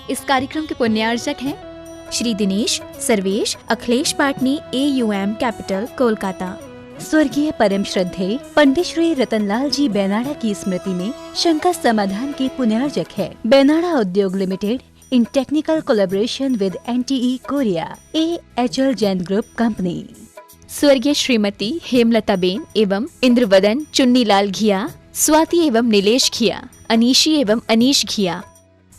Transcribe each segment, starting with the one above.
इस कार्यक्रम के पुण्यार्चक हैं श्री दिनेश सर्वेश अखिलेश पाटनी AUM कैपिटल कोलकाता। स्वर्गीय परम श्रद्धेय पंडित श्री रतनलाल जी बेनाड़ा की स्मृति में शंका समाधान के पुण्यार्चक है बेनाड़ा उद्योग limited in technical collaboration with NTE Korea AHL Jain group company. स्वर्गीय श्रीमती हेमलता बेन एवं इंद्रवदन चुन्नीलाल घिया, स्वाति एवं नीलेश घिया, अनीशी एवं अनीश घिया।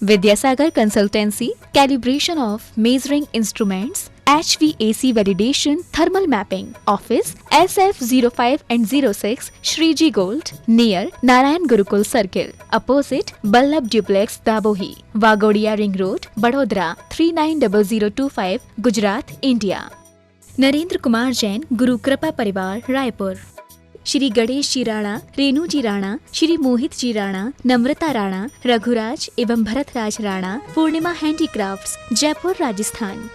Vidyasagar consultancy, calibration of measuring instruments, HVAC validation, thermal mapping, office SF05 and 06, Shriji Gold, near Narayan Gurukul Circle, opposite Ballabh Duplex, Dabohi, Wagodia Ring Road, Vadodara 390025, Gujarat, India. Narendra Kumar Jain, गुरु कृपा परिवार, रायपुर। श्री गणेश जी राणा, रेणु जी राणा, श्री मोहित जी राणा, नम्रता राणा, रघुराज एवं भरतराज राणा, पूर्णिमा हैंडीक्राफ्ट्स, जयपुर, राजस्थान।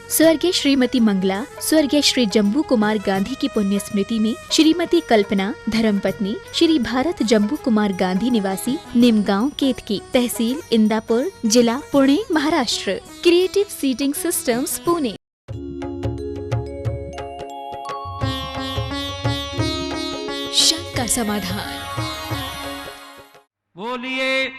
स्वर्गीय श्रीमती मंगला, स्वर्गीय श्री जम्बू कुमार गांधी की पुण्य स्मृति में श्रीमती कल्पना, धर्मपत्नी श्री भारत जम्बू कुमार गांधी, निवासी निमगांव, केतकी, तहसील इंदापुर, जिला Pune, Maharashtra. Creative seating systems, Pune. शंका समाधान। बोलिए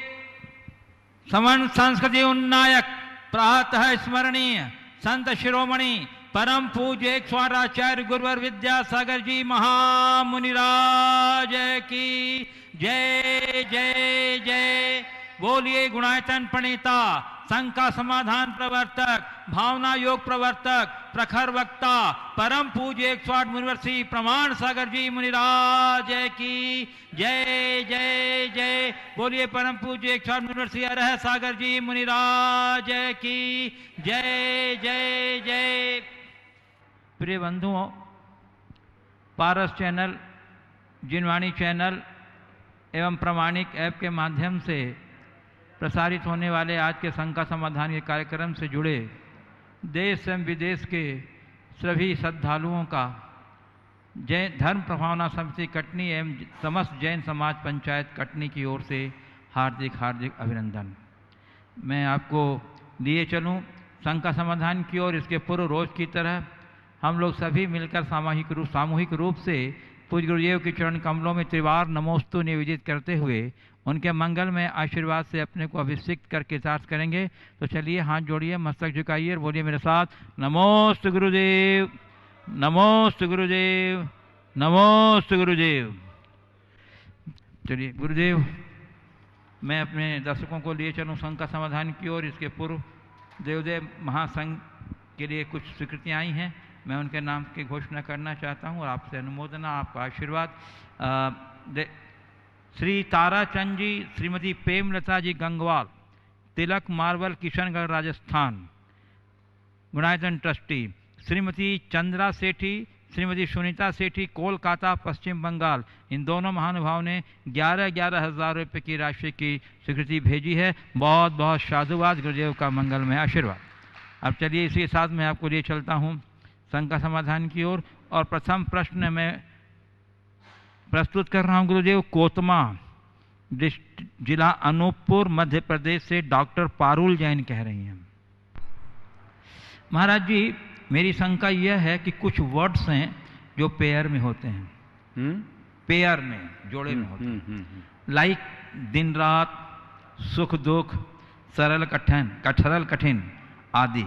समन संस्कृति उन्नायक प्रातः स्मरणीय संत शिरोमणि परम पूज्य एक स्वाराचार्य गुरुवर विद्यासागर जी महामुनिराज की जय जय जय। बोलिए गुणायतन प्रणेता, शंका समाधान प्रवर्तक, भावना योग प्रवर्तक, प्रखर वक्ता, परम पूज्य 108 मुनिवर्षी प्रमाण सागर जी मुनिराज की जय जय जय। बोलिए परम पूज्य 108 मुनिवर्षी अरह सागर जी मुनिराज की जय जय जय। प्रिय बंधुओं, पारस चैनल, जिनवाणी चैनल एवं प्रमाणिक ऐप के माध्यम से प्रसारित होने वाले आज के शंका समाधान के कार्यक्रम से जुड़े देश एवं विदेश के सभी श्रद्धालुओं का जैन धर्म प्रभावना समिति कटनी एवं समस्त जैन समाज पंचायत कटनी की ओर से हार्दिक हार्दिक अभिनंदन। मैं आपको लिए चलूं शंका समाधान की ओर। इसके पूर्व रोज की तरह हम लोग सभी मिलकर सामूहिक रूप से पूज्य गुरुदेव के चरण कमलों में त्रिवार नमोस्तु निवेदित करते हुए उनके मंगल में आशीर्वाद से अपने को अभिषिक्त करके चार्ज करेंगे। तो चलिए हाथ जोड़िए, मस्तक झुकाइए और बोलिए मेरे साथ, नमोस्तु गुरुदेव, नमोस्तु गुरुदेव, नमोस्तु गुरुदेव। चलिए गुरुदेव, मैं अपने दर्शकों को लिए चलूँ शंका समाधान की ओर। इसके पूर्व देवदेव महासंघ के लिए कुछ स्वीकृतियाँ आई हैं, मैं उनके नाम की घोषणा करना चाहता हूँ और आपसे अनुमोदना, आपका आशीर्वाद। श्री ताराचंद जी, श्रीमती प्रेमलता जी गंगवाल, तिलक मार्बल, किशनगढ़, राजस्थान, गुणायतन ट्रस्टी। श्रीमती चंद्रा सेठी, श्रीमती सुनीता सेठी, कोलकाता, पश्चिम बंगाल। इन दोनों महानुभाव ने 11,000 रुपये की राशि की स्वीकृति भेजी है। बहुत बहुत साधुवाद, गुरुदेव का मंगलमय आशीर्वाद। अब चलिए इसी साथ मैं आपको लिए चलता हूँ शंका समाधान की ओर। और प्रथम प्रश्न मैं प्रस्तुत कर रहा हूँ गुरुदेव। कोतमा जिला अनूपपुर मध्य प्रदेश से डॉक्टर पारुल जैन कह रही हैं, महाराज जी मेरी शंका यह है कि कुछ वर्ड्स हैं जो पेयर में होते हैं, पेयर में, जोड़े में होते हैं, लाइक दिन रात, सुख दुख, सरल कठिन आदि।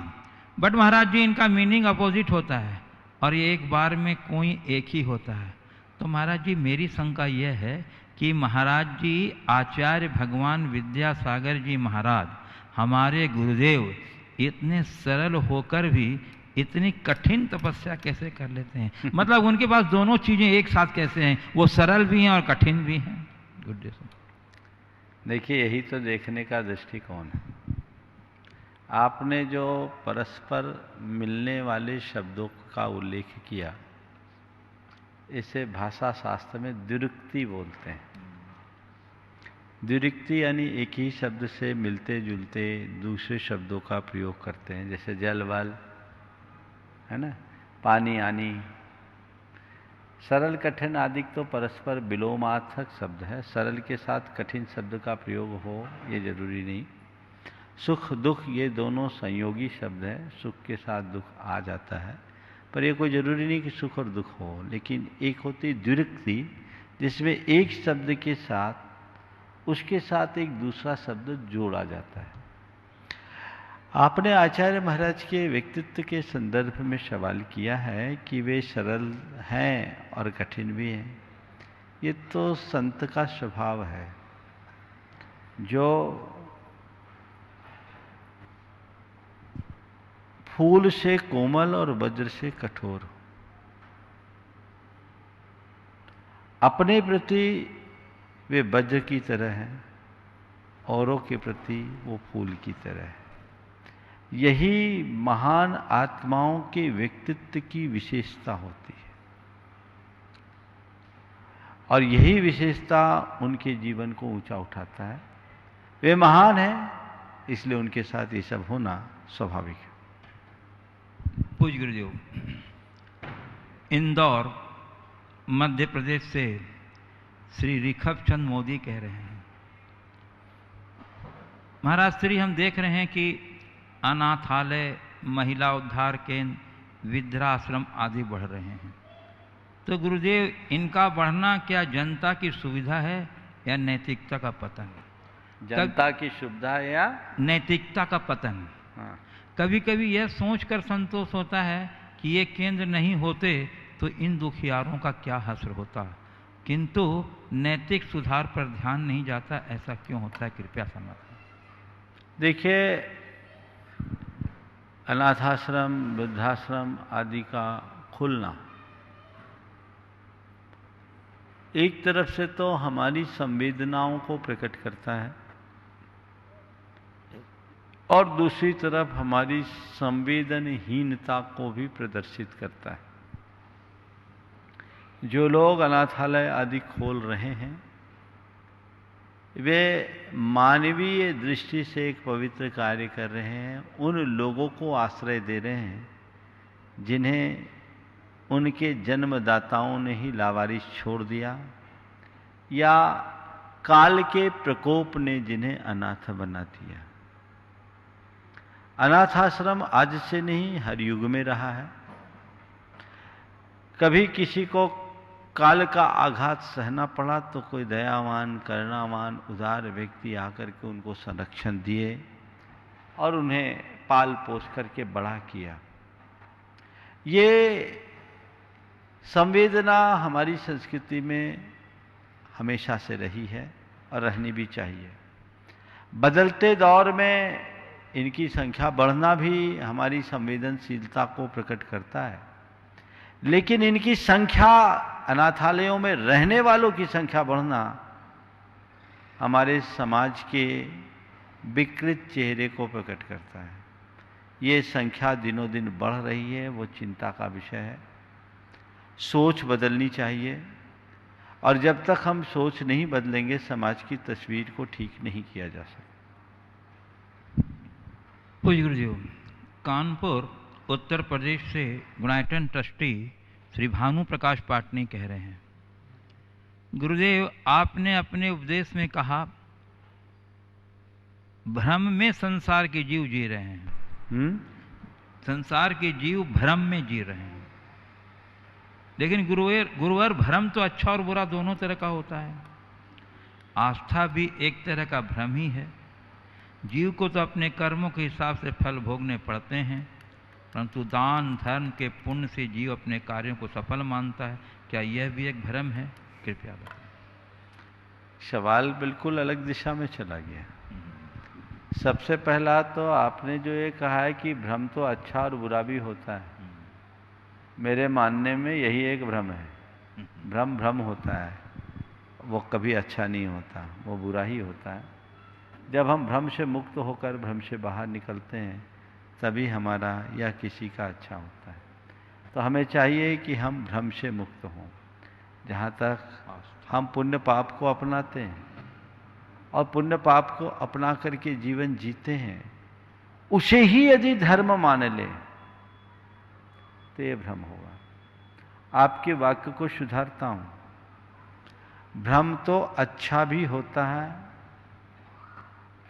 बट महाराज जी इनका मीनिंग अपोजिट होता है और ये एक बार में कोई एक ही होता है। तो महाराज जी मेरी शंका यह है कि महाराज जी आचार्य भगवान विद्यासागर जी महाराज हमारे गुरुदेव इतने सरल होकर भी इतनी कठिन तपस्या कैसे कर लेते हैं? मतलब उनके पास दोनों चीजें एक साथ कैसे हैं? वो सरल भी हैं और कठिन भी हैं। गुरुदेव देखिए, यही तो देखने का दृष्टिकोण है। आपने जो परस्पर मिलने वाले शब्दों का उल्लेख किया, इसे भाषा शास्त्र में द्विरुक्ति बोलते हैं। द्विरुक्ति यानी एक ही शब्द से मिलते जुलते दूसरे शब्दों का प्रयोग करते हैं, जैसे जल वल, है ना, पानी आनी। सरल कठिन आदि तो परस्पर विलोमार्थक शब्द है, सरल के साथ कठिन शब्द का प्रयोग हो ये जरूरी नहीं। सुख दुख ये दोनों संयोगी शब्द है, सुख के साथ दुख आ जाता है, पर ये कोई ज़रूरी नहीं कि सुख और दुख हो, लेकिन एक होती द्विरुक्ति जिसमें एक शब्द के साथ उसके साथ एक दूसरा शब्द जोड़ा जाता है। आपने आचार्य महाराज के व्यक्तित्व के संदर्भ में सवाल किया है कि वे सरल हैं और कठिन भी हैं। ये तो संत का स्वभाव है, जो फूल से कोमल और वज्र से कठोर हो। अपने प्रति वे वज्र की तरह हैं, औरों के प्रति वो फूल की तरह है। यही महान आत्माओं के व्यक्तित्व की विशेषता होती है, और यही विशेषता उनके जीवन को ऊंचा उठाता है। वे महान हैं, इसलिए उनके साथ ये सब होना स्वाभाविक है। पूज्य गुरुदेव, इंदौर मध्य प्रदेश से श्री ऋखभ चंद मोदी कह रहे हैं, महाराज श्री हम देख रहे हैं कि अनाथालय, महिला उद्धार केंद्र, वृद्धाश्रम आदि बढ़ रहे हैं, तो गुरुदेव इनका बढ़ना क्या जनता की सुविधा है या नैतिकता का पतन? जनता की सुविधा या नैतिकता का पतन? हाँ। कभी कभी यह सोचकर संतोष होता है कि ये केंद्र नहीं होते तो इन दुखियारों का क्या हश्र होता, किंतु नैतिक सुधार पर ध्यान नहीं जाता। ऐसा क्यों होता है, कृपया समझाएं। देखिए, अनाथाश्रम, वृद्धाश्रम आदि का खुलना एक तरफ से तो हमारी संवेदनाओं को प्रकट करता है, और दूसरी तरफ हमारी संवेदनहीनता को भी प्रदर्शित करता है। जो लोग अनाथालय आदि खोल रहे हैं, वे मानवीय दृष्टि से एक पवित्र कार्य कर रहे हैं। उन लोगों को आश्रय दे रहे हैं जिन्हें उनके जन्मदाताओं ने ही लावारिस छोड़ दिया, या काल के प्रकोप ने जिन्हें अनाथ बना दिया। अनाथाश्रम आज से नहीं, हर युग में रहा है। कभी किसी को काल का आघात सहना पड़ा तो कोई दयावान, करुणावान, उदार व्यक्ति आकर के उनको संरक्षण दिए और उन्हें पाल पोस करके बड़ा किया। ये संवेदना हमारी संस्कृति में हमेशा से रही है और रहनी भी चाहिए। बदलते दौर में इनकी संख्या बढ़ना भी हमारी संवेदनशीलता को प्रकट करता है, लेकिन इनकी संख्या, अनाथालयों में रहने वालों की संख्या बढ़ना हमारे समाज के विकृत चेहरे को प्रकट करता है। ये संख्या दिनों दिन बढ़ रही है, वो चिंता का विषय है। सोच बदलनी चाहिए, और जब तक हम सोच नहीं बदलेंगे समाज की तस्वीर को ठीक नहीं किया जा सकता। पूज्य गुरुदेव, कानपुर उत्तर प्रदेश से गुणायतन ट्रस्टी श्री भानु प्रकाश पाटनी कह रहे हैं, गुरुदेव आपने अपने उपदेश में कहा भ्रम में संसार के जीव जी रहे हैं। संसार के जीव भ्रम में जी रहे हैं, लेकिन गुरुवर भ्रम तो अच्छा और बुरा दोनों तरह का होता है। आस्था भी एक तरह का भ्रम ही है। जीव को तो अपने कर्मों के हिसाब से फल भोगने पड़ते हैं, परंतु दान धर्म के पुण्य से जीव अपने कार्यों को सफल मानता है। क्या यह भी एक भ्रम है? कृपया बताएं। सवाल बिल्कुल अलग दिशा में चला गया। सबसे पहला तो आपने जो ये कहा है कि भ्रम तो अच्छा और बुरा भी होता है, मेरे मानने में यही एक भ्रम है। भ्रम भ्रम होता है, वो कभी अच्छा नहीं होता, वो बुरा ही होता है। जब हम भ्रम से मुक्त होकर भ्रम से बाहर निकलते हैं, तभी हमारा या किसी का अच्छा होता है। तो हमें चाहिए कि हम भ्रम से मुक्त हों। जहाँ तक हम पुण्य पाप को अपनाते हैं और पुण्य पाप को अपना करके जीवन जीते हैं, उसे ही यदि धर्म मान ले तो ये भ्रम होगा। आपके वाक्य को सुधारता हूं। भ्रम तो अच्छा भी होता है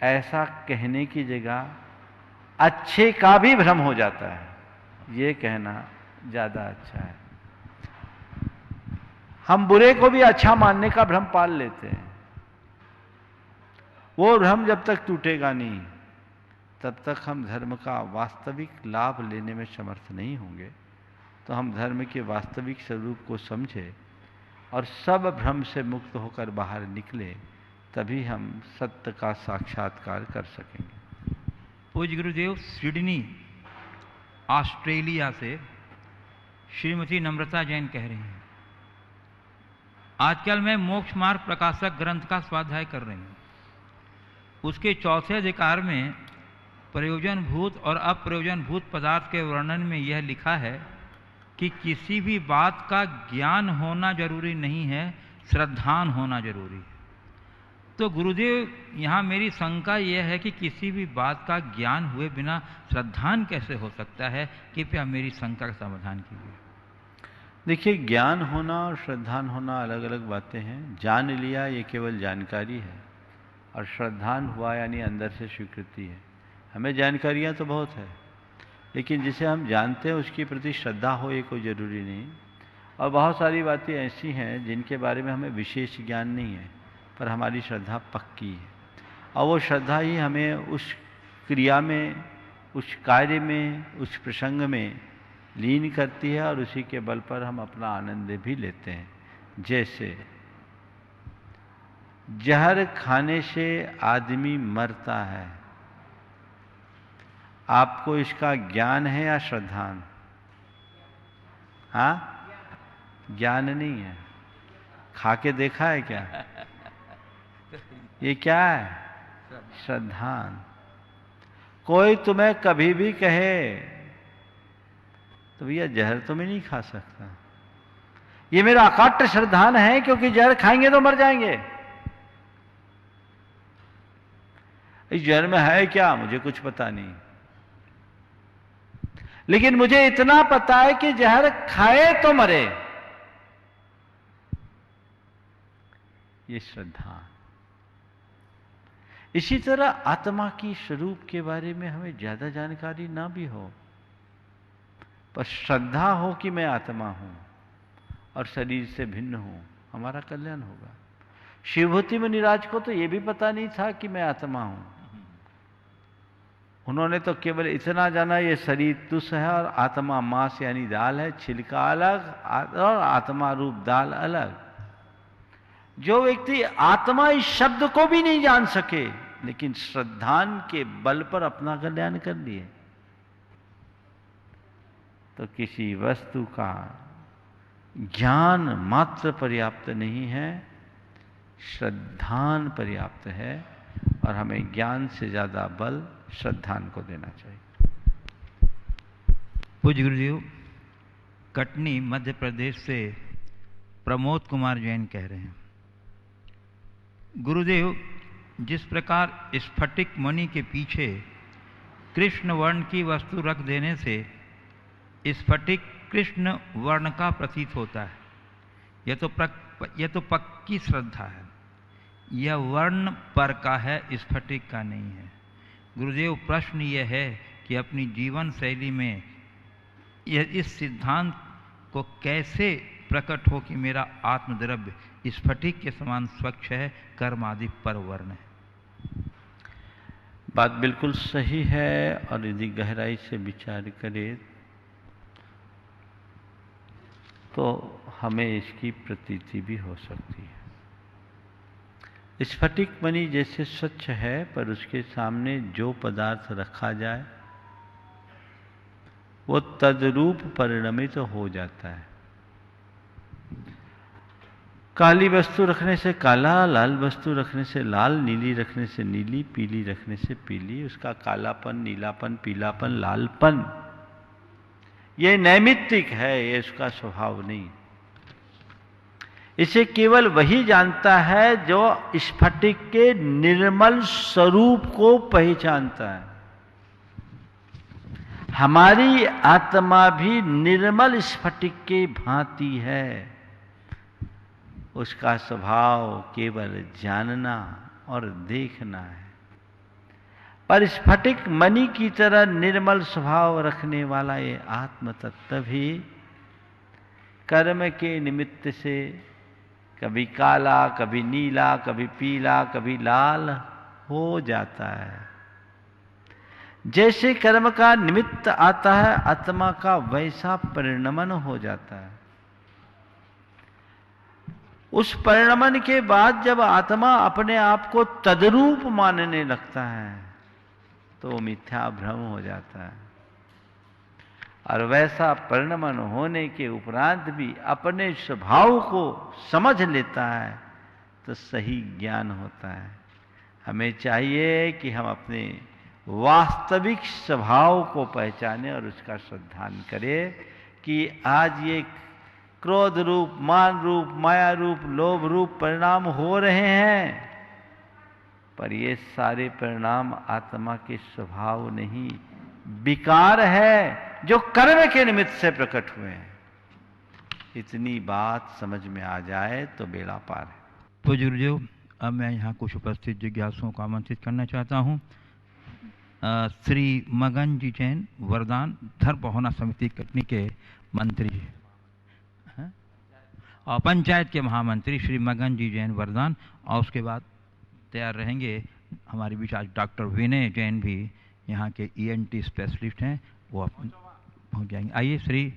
ऐसा कहने की जगह अच्छे का भी भ्रम हो जाता है, ये कहना ज़्यादा अच्छा है। हम बुरे को भी अच्छा मानने का भ्रम पाल लेते हैं। वो भ्रम जब तक टूटेगा नहीं, तब तक हम धर्म का वास्तविक लाभ लेने में समर्थ नहीं होंगे। तो हम धर्म के वास्तविक स्वरूप को समझे और सब भ्रम से मुक्त होकर बाहर निकले, तभी हम सत्य का साक्षात्कार कर सकेंगे। पूज्य गुरुदेव, सिडनी ऑस्ट्रेलिया से श्रीमती नम्रता जैन कह रही हैं, आजकल मैं मोक्ष मार्ग प्रकाशक ग्रंथ का स्वाध्याय कर रही हूँ। उसके चौथे अधिकार में प्रयोजनभूत और अप्रयोजनभूत पदार्थ के वर्णन में यह लिखा है कि किसी भी बात का ज्ञान होना जरूरी नहीं है, श्रद्धान होना जरूरी है। तो गुरुदेव, यहाँ मेरी शंका यह है कि किसी भी बात का ज्ञान हुए बिना श्रद्धान कैसे हो सकता है? कृपया मेरी शंका का समाधान कीजिए। देखिए, ज्ञान होना और श्रद्धान होना अलग अलग बातें हैं। जान लिया ये केवल जानकारी है, और श्रद्धान हुआ यानी अंदर से स्वीकृति है। हमें जानकारियाँ तो बहुत है, लेकिन जिसे हम जानते हैं उसके प्रति श्रद्धा हो ये कोई ज़रूरी नहीं। और बहुत सारी बातें ऐसी हैं जिनके बारे में हमें विशेष ज्ञान नहीं है, पर हमारी श्रद्धा पक्की है, और वो श्रद्धा ही हमें उस क्रिया में, उस कार्य में, उस प्रसंग में लीन करती है, और उसी के बल पर हम अपना आनंद भी लेते हैं। जैसे जहर खाने से आदमी मरता है, आपको इसका ज्ञान है या श्रद्धान? हाँ, ज्ञान नहीं है। खा के देखा है क्या? ये क्या है? श्रद्धान। कोई तुम्हें कभी भी कहे तो भैया जहर तो मैं नहीं खा सकता, ये मेरा अकाट्य श्रद्धान है, क्योंकि जहर खाएंगे तो मर जाएंगे। इस जहर में है क्या मुझे कुछ पता नहीं, लेकिन मुझे इतना पता है कि जहर खाए तो मरे, ये श्रद्धा। इसी तरह आत्मा की स्वरूप के बारे में हमें ज्यादा जानकारी ना भी हो, पर श्रद्धा हो कि मैं आत्मा हूं और शरीर से भिन्न हूं, हमारा कल्याण होगा। शिवभूति मुनिराज को तो यह भी पता नहीं था कि मैं आत्मा हूं। उन्होंने तो केवल इतना जाना ये शरीर तुच्छ है और आत्मा मांस यानी दाल है, छिलका अलग और आत्मा रूप दाल अलग। जो व्यक्ति आत्मा इस शब्द को भी नहीं जान सके, लेकिन श्रद्धान के बल पर अपना कल्याण कर लिए, तो किसी वस्तु का ज्ञान मात्र पर्याप्त नहीं है, श्रद्धान पर्याप्त है, और हमें ज्ञान से ज्यादा बल श्रद्धान को देना चाहिए। पूज्य गुरुदेव, कटनी मध्य प्रदेश से प्रमोद कुमार जैन कह रहे हैं, गुरुदेव, जिस प्रकार स्फटिक मणि के पीछे कृष्ण वर्ण की वस्तु रख देने से स्फटिक कृष्ण वर्ण का प्रतीत होता है, यह तो पक्की श्रद्धा है। यह वर्ण पर का है, स्फटिक का नहीं है। गुरुदेव, प्रश्न यह है कि अपनी जीवन शैली में इस सिद्धांत को कैसे प्रकट हो कि मेरा आत्मद्रव्य स्फटिक के समान स्वच्छ है, कर्म आदि पर वर्ण है। बात बिल्कुल सही है, और यदि गहराई से विचार करें तो हमें इसकी प्रतीति भी हो सकती है। स्फटिक मणि जैसे स्वच्छ है, पर उसके सामने जो पदार्थ रखा जाए वो तद्रूप परिणमित हो जाता है। काली वस्तु रखने से काला, लाल वस्तु रखने से लाल, नीली रखने से नीली, पीली रखने से पीली, उसका कालापन, नीलापन, पीलापन, लालपन ये नैमित्तिक है, ये उसका स्वभाव नहीं। इसे केवल वही जानता है जो स्फटिक के निर्मल स्वरूप को पहचानता है। हमारी आत्मा भी निर्मल स्फटिक के भांति है, उसका स्वभाव केवल जानना और देखना है। पर स्फटिक मणि की तरह निर्मल स्वभाव रखने वाला ये आत्म तत्व भी कर्म के निमित्त से कभी काला, कभी नीला, कभी पीला, कभी लाल हो जाता है। जैसे कर्म का निमित्त आता है आत्मा का, वैसा परिणमन हो जाता है। उस परिणमन के बाद जब आत्मा अपने आप को तद्रूप मानने लगता है तो मिथ्या भ्रम हो जाता है, और वैसा परिणमन होने के उपरांत भी अपने स्वभाव को समझ लेता है तो सही ज्ञान होता है। हमें चाहिए कि हम अपने वास्तविक स्वभाव को पहचाने और उसका श्रद्धान करें कि आज ये क्रोध रूप, मान रूप, माया रूप, लोभ रूप परिणाम हो रहे हैं, पर ये सारे परिणाम आत्मा के स्वभाव नहीं, विकार है जो कर्म के निमित्त से प्रकट हुए हैं। इतनी बात समझ में आ जाए तो बेड़ा पार है। तो गुरुदेव, अब मैं यहाँ कुछ उपस्थित जिज्ञासुओं को आमंत्रित करना चाहता हूँ। श्री मगन जी जैन वरदान धर्म बहुना समिति कटनी के मंत्री हैं, और पंचायत के महामंत्री श्री मगन जी जैन वरदान, और उसके बाद तैयार रहेंगे हमारे बीच आज डॉक्टर विनय जैन भी यहाँ के ENT स्पेशलिस्ट हैं, वो पहुँच जाएंगे। आइए श्री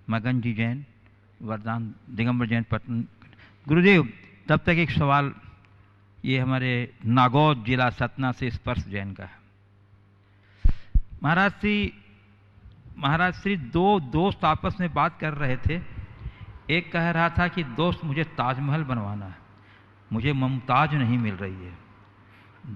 मगन जी जैन वरदान दिगंबर जैन पटन। गुरुदेव, तब तक एक सवाल, ये हमारे नागौद जिला सतना से स्पर्श जैन का है। महाराज श्री दो दोस्त आपस में बात कर रहे थे। एक कह रहा था कि दोस्त मुझे ताजमहल बनवाना है, मुझे मुमताज नहीं मिल रही है।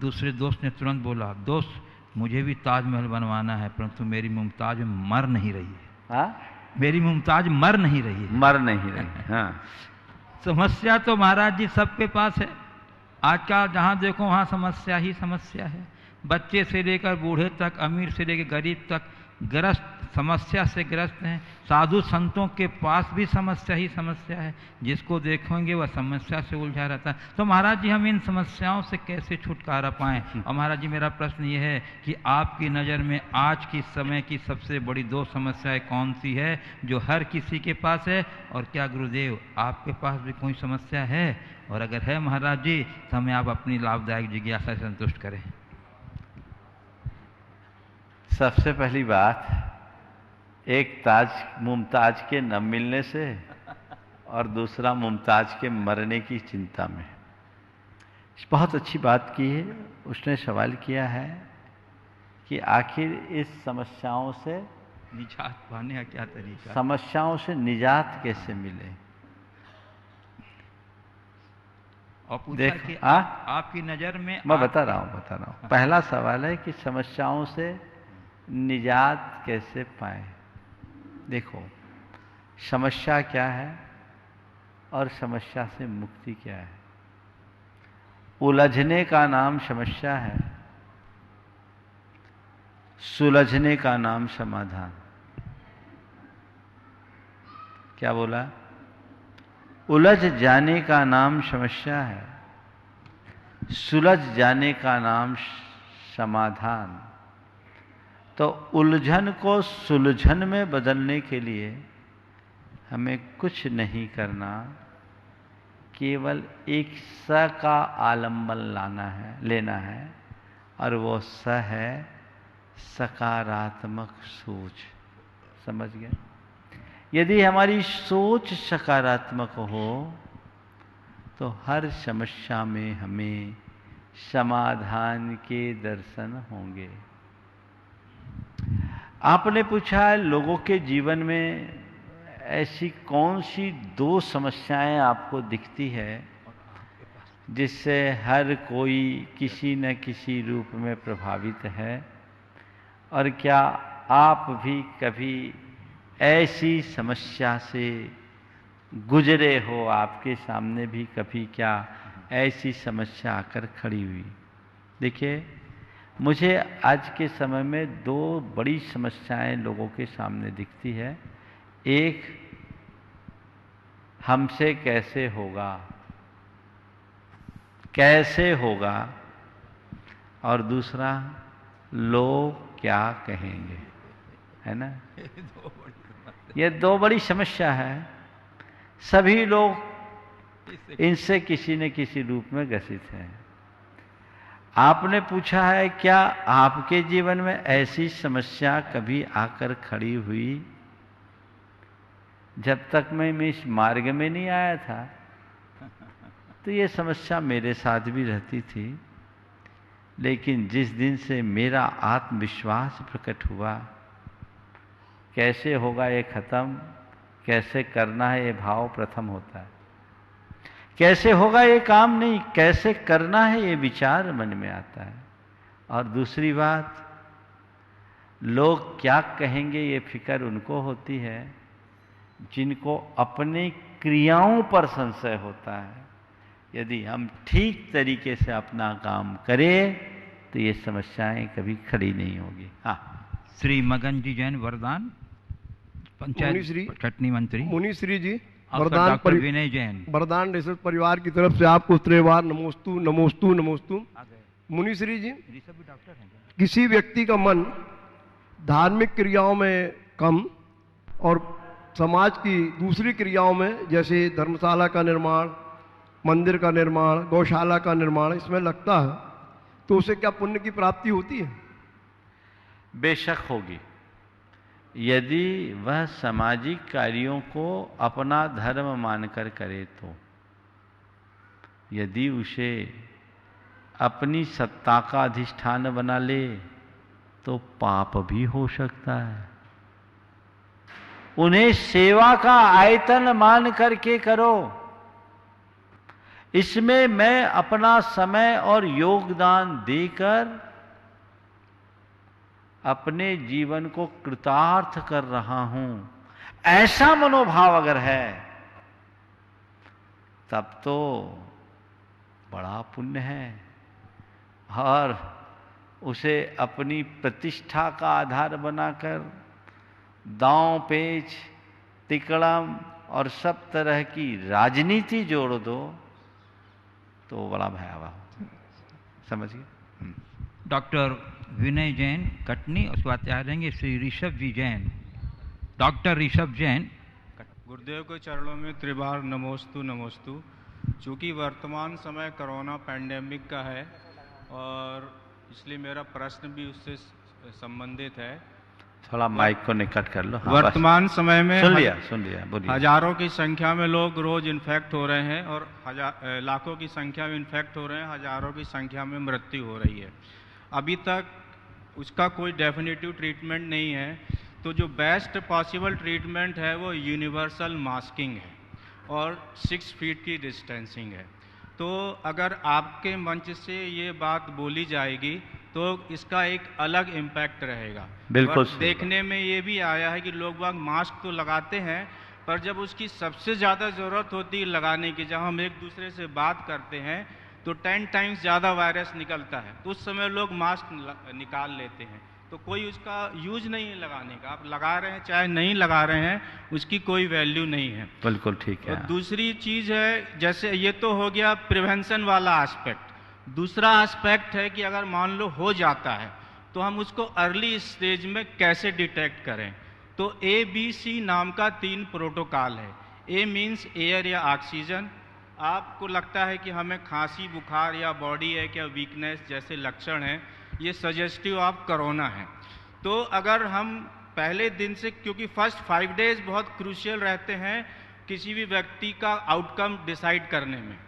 दूसरे दोस्त ने तुरंत बोला, दोस्त मुझे भी ताजमहल बनवाना है, परंतु मेरी मुमताज मर नहीं रही है। हाँ? मेरी मुमताज मर नहीं रही है। मर नहीं रही। हाँ। समस्या तो महाराज जी सबके पास है। आज का जहाँ देखो वहाँ समस्या ही समस्या है। बच्चे से लेकर बूढ़े तक, अमीर से लेकर गरीब तक ग्रस्त, समस्या से ग्रस्त हैं। साधु संतों के पास भी समस्या ही समस्या है। जिसको देखेंगे वह समस्या से उलझा रहता है। तो महाराज जी, हम इन समस्याओं से कैसे छुटकारा पाएं? और महाराज जी, मेरा प्रश्न ये है कि आपकी नज़र में आज की समय की सबसे बड़ी दो समस्याएं कौन सी है जो हर किसी के पास है? और क्या गुरुदेव आपके पास भी कोई समस्या है? और अगर है महाराज जी, तो हमें आप अपनी लाभदायक जिज्ञासा से संतुष्ट करें। सबसे पहली बात, एक ताज मुमताज के न मिलने से, और दूसरा मुमताज के मरने की चिंता में। बहुत अच्छी बात की है। उसने सवाल किया है कि आखिर इस समस्याओं से निजात पाने का क्या तरीका, समस्याओं से निजात कैसे मिले। और पूछा देख, कि आपकी नज़र में, मैं बता रहा हूँ। पहला सवाल है कि समस्याओं से निजात कैसे पाए। देखो, समस्या क्या है और समस्या से मुक्ति क्या है। उलझने का नाम समस्या है, सुलझने का नाम समाधान। क्या बोला? उलझ जाने का नाम समस्या है, सुलझ जाने का नाम समाधान। तो उलझन को सुलझन में बदलने के लिए हमें कुछ नहीं करना, केवल एक स का आलम्बन लेना है, और वो स है सकारात्मक सोच। समझ गए? यदि हमारी सोच सकारात्मक हो तो हर समस्या में हमें समाधान के दर्शन होंगे। आपने पूछा है, लोगों के जीवन में ऐसी कौन सी दो समस्याएं आपको दिखती है जिससे हर कोई किसी न किसी रूप में प्रभावित है, और क्या आप भी कभी ऐसी समस्या से गुजरे हो? आपके सामने भी कभी क्या ऐसी समस्या आकर खड़ी हुई? देखिए, मुझे आज के समय में दो बड़ी समस्याएं लोगों के सामने दिखती है। एक, हमसे कैसे होगा, कैसे होगा, और दूसरा, लोग क्या कहेंगे, है ना। ये दो बड़ी समस्या है। सभी लोग इनसे किसी न किसी रूप में ग्रसित हैं। आपने पूछा है क्या आपके जीवन में ऐसी समस्या कभी आकर खड़ी हुई? जब तक मैं इस मार्ग में नहीं आया था तो ये समस्या मेरे साथ भी रहती थी, लेकिन जिस दिन से मेरा आत्मविश्वास प्रकट हुआ, कैसे होगा ये खत्म, कैसे करना है ये भाव प्रथम होता है, कैसे होगा ये काम नहीं, कैसे करना है ये विचार मन में आता है। और दूसरी बात, लोग क्या कहेंगे ये फिक्र उनको होती है जिनको अपनी क्रियाओं पर संशय होता है। यदि हम ठीक तरीके से अपना काम करें तो ये समस्याएं कभी खड़ी नहीं होगी। हाँ, श्री मगन जी जैन वरदान, पंचायत चटनी मंत्री। मुनिश्री जी वरदान, डॉक्टर विनय जैन वरदान रिसर्च परिवार की तरफ से आपको त्रिवार नमोस्तु नमोस्तु नमोस्तु। मुनिश्री जी, डॉक्टर हैं। किसी व्यक्ति का मन धार्मिक क्रियाओं में कम और समाज की दूसरी क्रियाओं में, जैसे धर्मशाला का निर्माण, मंदिर का निर्माण, गौशाला का निर्माण, इसमें लगता है, तो उसे क्या पुण्य की प्राप्ति होती है? बेशक होगी, यदि वह सामाजिक कार्यों को अपना धर्म मानकर करे तो। यदि उसे अपनी सत्ता का अधिष्ठान बना ले तो पाप भी हो सकता है। उन्हें सेवा का आयतन मान करके करो। इसमें मैं अपना समय और योगदान देकर अपने जीवन को कृतार्थ कर रहा हूं, ऐसा मनोभाव अगर है तब तो बड़ा पुण्य है। और उसे अपनी प्रतिष्ठा का आधार बनाकर दांव पेच, तिकड़म और सब तरह की राजनीति जोड़ दो तो बड़ा भयावह हो। समझिए। डॉक्टर विनय जैन कटनी, उसके बाद आ जाएंगे श्री ऋषभ जी जैन। डॉक्टर ऋषभ जैन। गुरुदेव के चरणों में त्रिबार नमोस्तु नमोस्तु। चूँकि वर्तमान समय कोरोना पैंडेमिक का है और इसलिए मेरा प्रश्न भी उससे संबंधित है। थोड़ा माइक को निकट कर लो। हाँ, वर्तमान समय में सुन लिया बोलिए। हजारों की संख्या में लोग रोज इन्फेक्ट हो रहे हैं और लाखों की संख्या में इन्फेक्ट हो रहे हैं, हजारों की संख्या में मृत्यु हो रही है। अभी तक उसका कोई डेफिनेटिव ट्रीटमेंट नहीं है। तो जो बेस्ट पॉसिबल ट्रीटमेंट है वो यूनिवर्सल मास्किंग है और 6 फीट की डिस्टेंसिंग है। तो अगर आपके मंच से ये बात बोली जाएगी तो इसका एक अलग इम्पैक्ट रहेगा। बिल्कुल। देखने में ये भी आया है कि लोग बाग मास्क तो लगाते हैं, पर जब उसकी सबसे ज़्यादा ज़रूरत होती है लगाने की, जब हम एक दूसरे से बात करते हैं तो 10 टाइम्स ज़्यादा वायरस निकलता है, तो उस समय लोग मास्क निकाल लेते हैं। तो कोई उसका यूज नहीं है लगाने का। आप लगा रहे हैं चाहे नहीं लगा रहे हैं, उसकी कोई वैल्यू नहीं है। बिल्कुल ठीक है। और दूसरी चीज़ है, जैसे ये तो हो गया प्रिवेंशन वाला एस्पेक्ट। दूसरा एस्पेक्ट है कि अगर मान लो हो जाता है तो हम उसको अर्ली स्टेज में कैसे डिटेक्ट करें। तो ABC नाम का 3 प्रोटोकॉल है। A मीन्स एयर या ऑक्सीजन। आपको लगता है कि हमें खांसी, बुखार या बॉडी एक या वीकनेस जैसे लक्षण हैं, ये सजेस्टिव ऑफ कोरोना है। तो अगर हम पहले दिन से, क्योंकि फर्स्ट 5 डेज बहुत क्रूशियल रहते हैं किसी भी व्यक्ति का आउटकम डिसाइड करने में।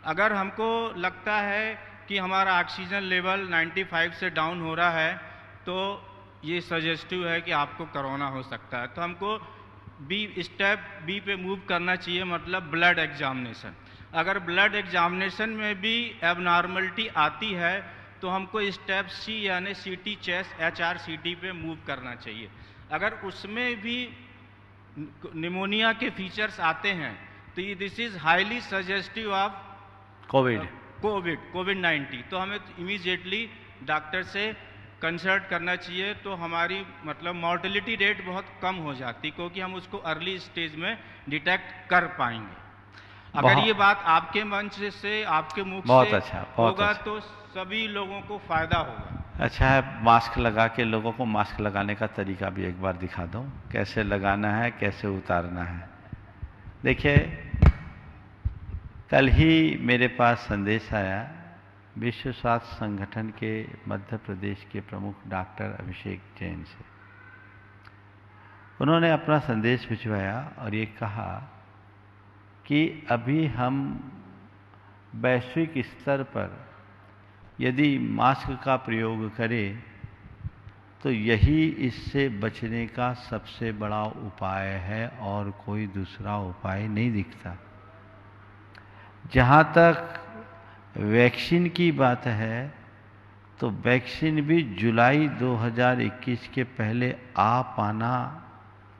अगर हमको लगता है कि हमारा ऑक्सीजन लेवल 95 से डाउन हो रहा है तो ये सजेस्टिव है कि आपको कोरोना हो सकता है। तो हमको स्टेप बी पे मूव करना चाहिए, मतलब ब्लड एग्जामिनेशन। अगर ब्लड एग्जामिनेशन में भी एबनॉर्मलिटी आती है तो हमको स्टेप C यानी CT चेस्ट HRCT पे मूव करना चाहिए। अगर उसमें भी निमोनिया के फीचर्स आते हैं तो ये this is highly suggestive of कोविड-19। तो हमें इमीडिएटली डॉक्टर से कंसल्ट करना चाहिए। तो हमारी मतलब मॉर्टेलिटी रेट बहुत कम हो जाती, क्योंकि हम उसको अर्ली स्टेज में डिटेक्ट कर पाएंगे। अगर ये बात आपके मंच से, आपके मुख से होगा तो सभी लोगों को फायदा होगा। अच्छा है, मास्क लगा के लोगों को मास्क लगाने का तरीका भी एक बार दिखा दूं, कैसे लगाना है, कैसे उतारना है। देखिए, कल ही मेरे पास संदेश आया विश्व स्वास्थ्य संगठन के मध्य प्रदेश के प्रमुख डॉक्टर अभिषेक जैन से। उन्होंने अपना संदेश भिजवाया और ये कहा कि अभी हम वैश्विक स्तर पर यदि मास्क का प्रयोग करें तो यही इससे बचने का सबसे बड़ा उपाय है और कोई दूसरा उपाय नहीं दिखता। जहाँ तक वैक्सीन की बात है तो वैक्सीन भी जुलाई 2021 के पहले आ पाना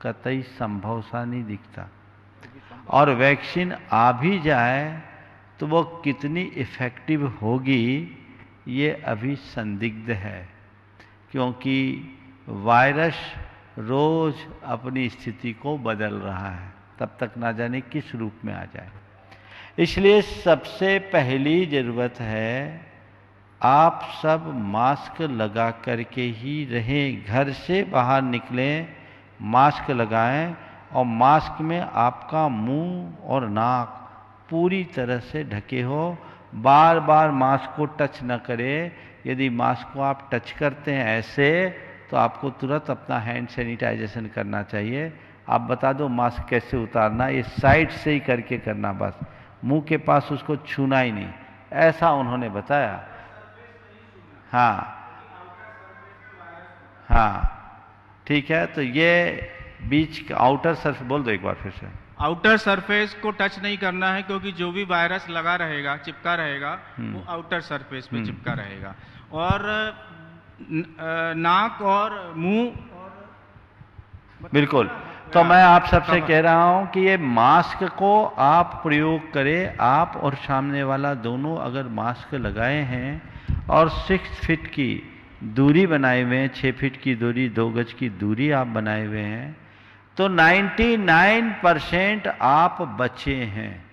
कतई संभव सा नहीं दिखता, और वैक्सीन आ भी जाए तो वो कितनी इफ़ेक्टिव होगी ये अभी संदिग्ध है, क्योंकि वायरस रोज अपनी स्थिति को बदल रहा है, तब तक ना जाने किस रूप में आ जाए। इसलिए सबसे पहली ज़रूरत है आप सब मास्क लगा करके ही रहें, घर से बाहर निकलें मास्क लगाएं, और मास्क में आपका मुंह और नाक पूरी तरह से ढके हो। बार बार मास्क को टच न करें। यदि मास्क को आप टच करते हैं ऐसे, तो आपको तुरंत अपना हैंड सैनिटाइजेशन करना चाहिए। आप बता दो मास्क कैसे उतारना, ये साइड से ही करके करना, बस मुंह के पास उसको छूना ही नहीं, ऐसा उन्होंने बताया। हाँ हाँ, ठीक है। तो ये बीच का आउटर सरफेस बोल दो एक बार फिर से। आउटर सरफेस को टच नहीं करना है, क्योंकि जो भी वायरस लगा रहेगा, चिपका रहेगा, वो आउटर सरफेस पे चिपका रहेगा। और नाक और मुंह बिल्कुल। तो मैं आप सबसे कह रहा हूं कि ये मास्क को आप प्रयोग करें, आप और सामने वाला दोनों अगर मास्क लगाए हैं और 6 फीट की दूरी बनाए हुए हैं, 6 फीट की दूरी, 2 गज की दूरी आप बनाए हुए हैं, तो 99% आप बचे हैं।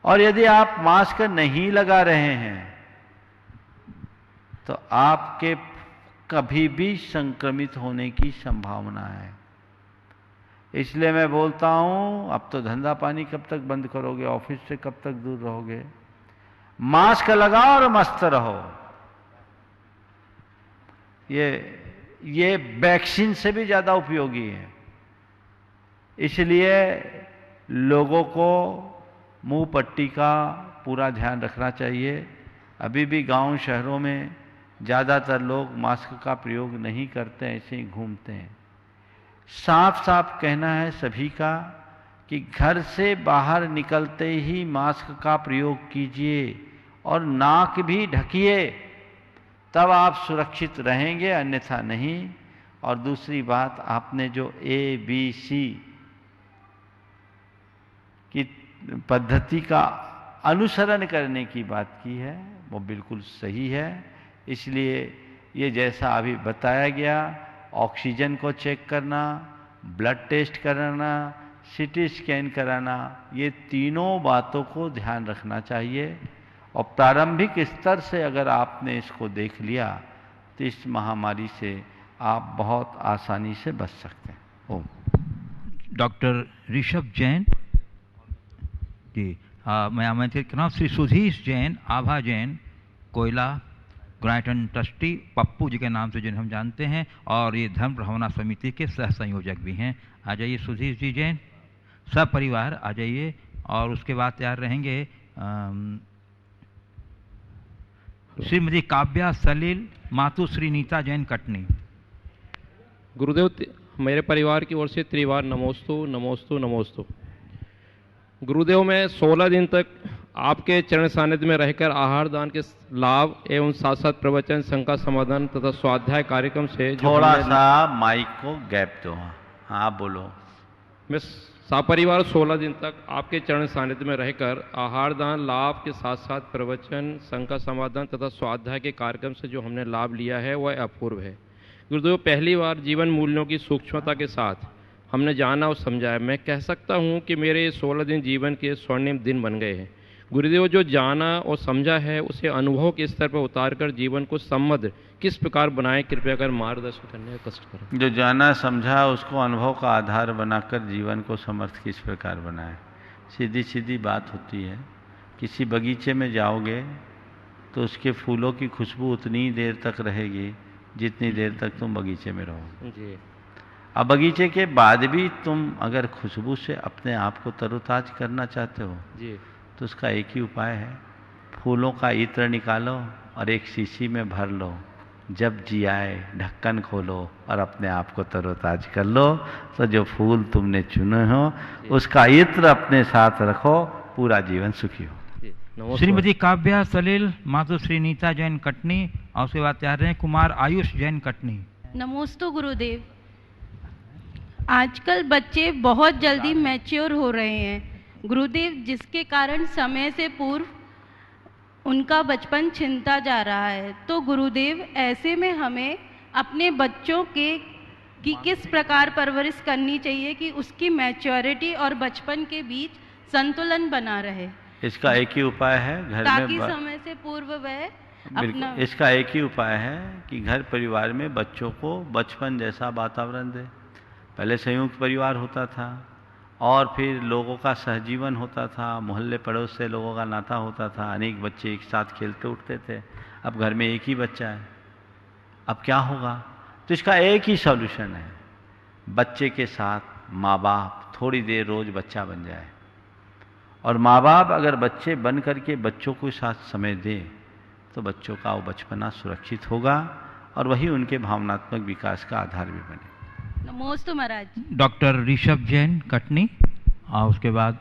और यदि आप मास्क नहीं लगा रहे हैं तो आपके कभी भी संक्रमित होने की संभावना है। इसलिए मैं बोलता हूं, अब तो धंधा पानी कब तक बंद करोगे, ऑफिस से कब तक दूर रहोगे, मास्क लगाओ और मस्त रहो। ये वैक्सीन से भी ज्यादा उपयोगी है। इसलिए लोगों को मुंह पट्टी का पूरा ध्यान रखना चाहिए। अभी भी गांव शहरों में ज़्यादातर लोग मास्क का प्रयोग नहीं करते, ऐसे ही घूमते हैं। साफ साफ कहना है सभी का कि घर से बाहर निकलते ही मास्क का प्रयोग कीजिए और नाक भी ढकिए, तब आप सुरक्षित रहेंगे, अन्यथा नहीं। और दूसरी बात, आपने जो ABC की पद्धति का अनुसरण करने की बात की है वो बिल्कुल सही है। इसलिए ये जैसा अभी बताया गया, ऑक्सीजन को चेक करना, ब्लड टेस्ट कराना, CT स्कैन कराना, ये तीनों बातों को ध्यान रखना चाहिए। और प्रारंभिक स्तर से अगर आपने इसको देख लिया तो इस महामारी से आप बहुत आसानी से बच सकते हैं। ओम। डॉक्टर ऋषभ जैन जी, मैं आमंत्रित कर रहा हूँ श्री सुधीश जैन, आभा जैन, कोयला ग्रांटन ट्रस्टी, पप्पू जी के नाम से जिन्हें हम जानते हैं, और ये धर्म भावना समिति के सह संयोजक भी हैं। आ जाइए सुधीश जी जैन, सब परिवार आ जाइए। और उसके बाद तैयार रहेंगे श्रीमती काव्या सलील, मातु श्री नीता जैन कटनी। गुरुदेव, मेरे परिवार की ओर से त्रिवार नमोस्तु नमोस्तु नमोस्तु। गुरुदेव, मैं 16 दिन तक आपके चरण सानिध्य में रहकर आहार दान के लाभ एवं साथ साथ प्रवचन, शंका समाधान तथा स्वाध्याय कार्यक्रम से थोड़ा सा माइक को गैप दो। हाँ बोलो। मैं सपरिवार 16 दिन तक आपके चरण सानिध्य में रहकर आहार दान लाभ के साथ साथ प्रवचन, शंका समाधान तथा स्वाध्याय के कार्यक्रम से जो हमने लाभ लिया है वह अपूर्व है। गुरुदेव, पहली बार जीवन मूल्यों की सूक्ष्मता के साथ हमने जाना और समझा है। मैं कह सकता हूँ कि मेरे 16 दिन जीवन के स्वर्णिम दिन बन गए हैं। गुरुदेव, जो जाना और समझा है उसे अनुभव के स्तर पर उतारकर जीवन को समृद्ध किस प्रकार बनाएं, कृपया कर मार्गदर्शन करने का कष्ट करें। जो जाना समझा उसको अनुभव का आधार बनाकर जीवन को समर्थ किस प्रकार बनाए। सीधी सीधी बात होती है। किसी बगीचे में जाओगे तो उसके फूलों की खुशबू उतनी ही देर तक रहेगी जितनी देर तक तुम बगीचे में रहो जी। अब बगीचे के बाद भी तुम अगर खुशबू से अपने आप को तरोताज करना चाहते हो जी तो उसका एक ही उपाय है, फूलों का इत्र निकालो और एक शीशी में भर लो, जब जियाए ढक्कन खोलो और अपने आप को तरोताज कर लो। तो जो फूल तुमने चुने हो उसका इत्र अपने साथ रखो, पूरा जीवन सुखी हो। नमस्कार। श्रीमती काव्या सलील, मातु श्री नीता जैन कटनी और सेवा तैयार हैं कुमार आयुष जैन कटनी। नमोस्तु गुरुदेव। आजकल बच्चे बहुत जल्दी मैच्योर हो रहे हैं गुरुदेव, जिसके कारण समय से पूर्व उनका बचपन छिनता जा रहा है। तो गुरुदेव, ऐसे में हमें अपने बच्चों की किस प्रकार परवरिश करनी चाहिए कि उसकी मैच्योरिटी और बचपन के बीच संतुलन बना रहे। इसका एक ही उपाय है, घर ताकि में समय से पूर्व वह बिल्कुल इसका एक ही उपाय है कि घर परिवार में बच्चों को बचपन जैसा वातावरण दे। पहले संयुक्त परिवार होता था और फिर लोगों का सहजीवन होता था, मोहल्ले पड़ोस से लोगों का नाता होता था, अनेक बच्चे एक साथ खेलते उठते थे। अब घर में एक ही बच्चा है, अब क्या होगा? तो इसका एक ही सॉल्यूशन है, बच्चे के साथ माँ बाप थोड़ी देर रोज बच्चा बन जाए। और माँ बाप अगर बच्चे बन करके बच्चों के साथ समय दें तो बच्चों का वो बचपना सुरक्षित होगा और वही उनके भावनात्मक विकास का आधार भी बने। नमोस्तु महाराज। डॉक्टर ऋषभ जैन कटनी और उसके बाद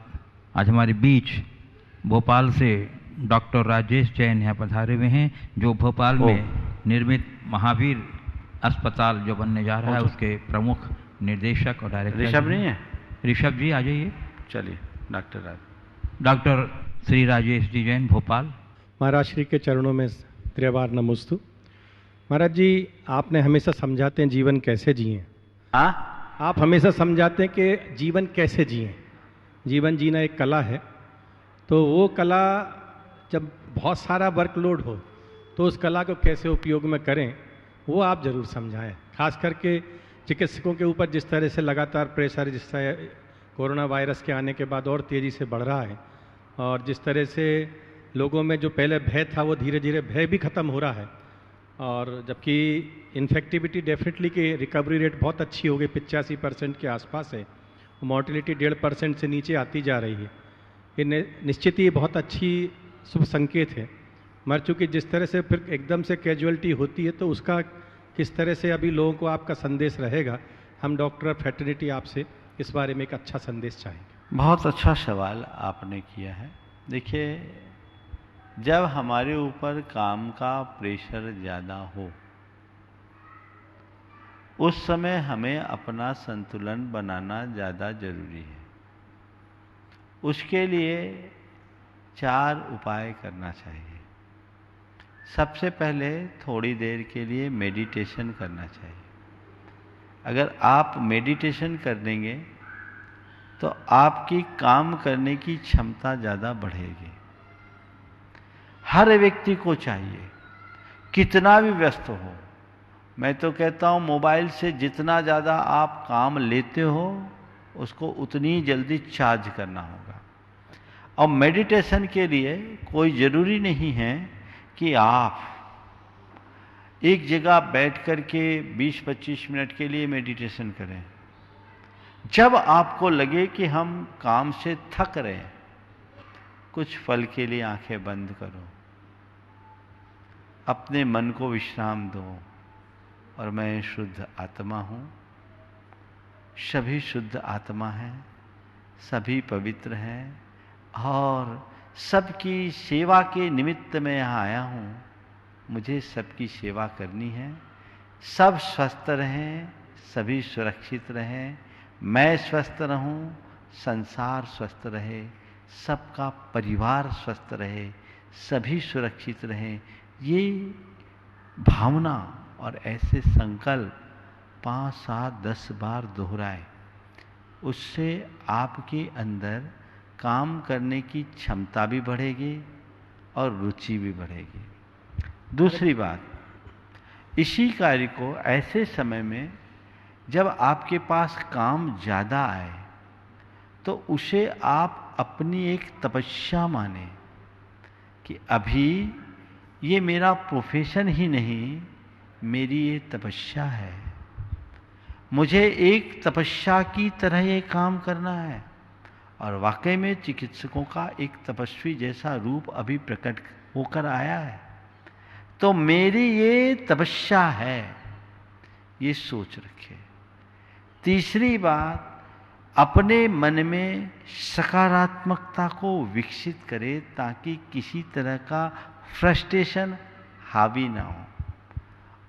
आज हमारे बीच भोपाल से डॉक्टर राजेश जैन यहाँ पधारे हुए हैं, जो भोपाल में निर्मित महावीर अस्पताल जो बनने जा रहा है उसके प्रमुख निर्देशक और डायरेक्टर। ऋषभ नहीं है? ऋषभ जी आ जाइए। चलिए डॉक्टर श्री राजेश जी जैन भोपाल। महाराज श्री के चरणों में त्रिवार नमोस्तु। महाराज जी, आपने हमेशा समझाते हैं जीवन कैसे जिए। आप हमेशा समझाते हैं कि जीवन कैसे जिए। जीवन जीना एक कला है, तो वो कला जब बहुत सारा वर्कलोड हो तो उस कला को कैसे उपयोग में करें वो आप ज़रूर समझाएं। खास करके चिकित्सकों के ऊपर जिस तरह से लगातार प्रेशर, जिस तरह कोरोना वायरस के आने के बाद और तेज़ी से बढ़ रहा है, और जिस तरह से लोगों में जो पहले भय था वो धीरे धीरे भय भी ख़त्म हो रहा है, और जबकि इन्फेक्टिविटी डेफिनेटली की रिकवरी रेट बहुत अच्छी हो गई, 85% के आसपास है, मॉर्टिलिटी 1.5% से नीचे आती जा रही है। ये निश्चित ही बहुत अच्छी शुभ संकेत है। मर चूँकि जिस तरह से फिर एकदम से कैजुअलिटी होती है तो उसका किस तरह से अभी लोगों को आपका संदेश रहेगा। हम डॉक्टर फ्रेटर्निटी आपसे इस बारे में एक अच्छा संदेश चाहेंगे। बहुत अच्छा सवाल आपने किया है। देखिए, जब हमारे ऊपर काम का प्रेशर ज़्यादा हो उस समय हमें अपना संतुलन बनाना ज़्यादा जरूरी है। उसके लिए 4 उपाय करना चाहिए। सबसे पहले थोड़ी देर के लिए मेडिटेशन करना चाहिए। अगर आप मेडिटेशन कर देंगे तो आपकी काम करने की क्षमता ज़्यादा बढ़ेगी। हर व्यक्ति को चाहिए, कितना भी व्यस्त हो, मैं तो कहता हूँ मोबाइल से जितना ज़्यादा आप काम लेते हो उसको उतनी जल्दी चार्ज करना होगा। और मेडिटेशन के लिए कोई ज़रूरी नहीं है कि आप एक जगह बैठ कर के 20-25 मिनट के लिए मेडिटेशन करें। जब आपको लगे कि हम काम से थक रहे हैं, कुछ पल के लिए आंखें बंद करो, अपने मन को विश्राम दो और मैं शुद्ध आत्मा हूँ, सभी शुद्ध आत्मा हैं, सभी पवित्र हैं और सबकी सेवा के निमित्त मैं यहाँ आया हूँ। मुझे सबकी सेवा करनी है। सब स्वस्थ रहें, सभी सुरक्षित रहें, मैं स्वस्थ रहूं, संसार स्वस्थ रहे, सबका परिवार स्वस्थ रहे, सभी सुरक्षित रहें। ये भावना और ऐसे संकल्प 5, 7, 10 बार दोहराए, उससे आपके अंदर काम करने की क्षमता भी बढ़ेगी और रुचि भी बढ़ेगी। दूसरी बात, इसी कार्य को ऐसे समय में जब आपके पास काम ज़्यादा आए तो उसे आप अपनी एक तपस्या माने कि अभी ये मेरा प्रोफेशन ही नहीं, मेरी ये तपस्या है, मुझे एक तपस्या की तरह ये काम करना है। और वाकई में चिकित्सकों का एक तपस्वी जैसा रूप अभी प्रकट होकर आया है। तो मेरी ये तपस्या है, ये सोच रखे। तीसरी बात, अपने मन में सकारात्मकता को विकसित करे ताकि किसी तरह का फ्रस्ट्रेशन हावी ना हो।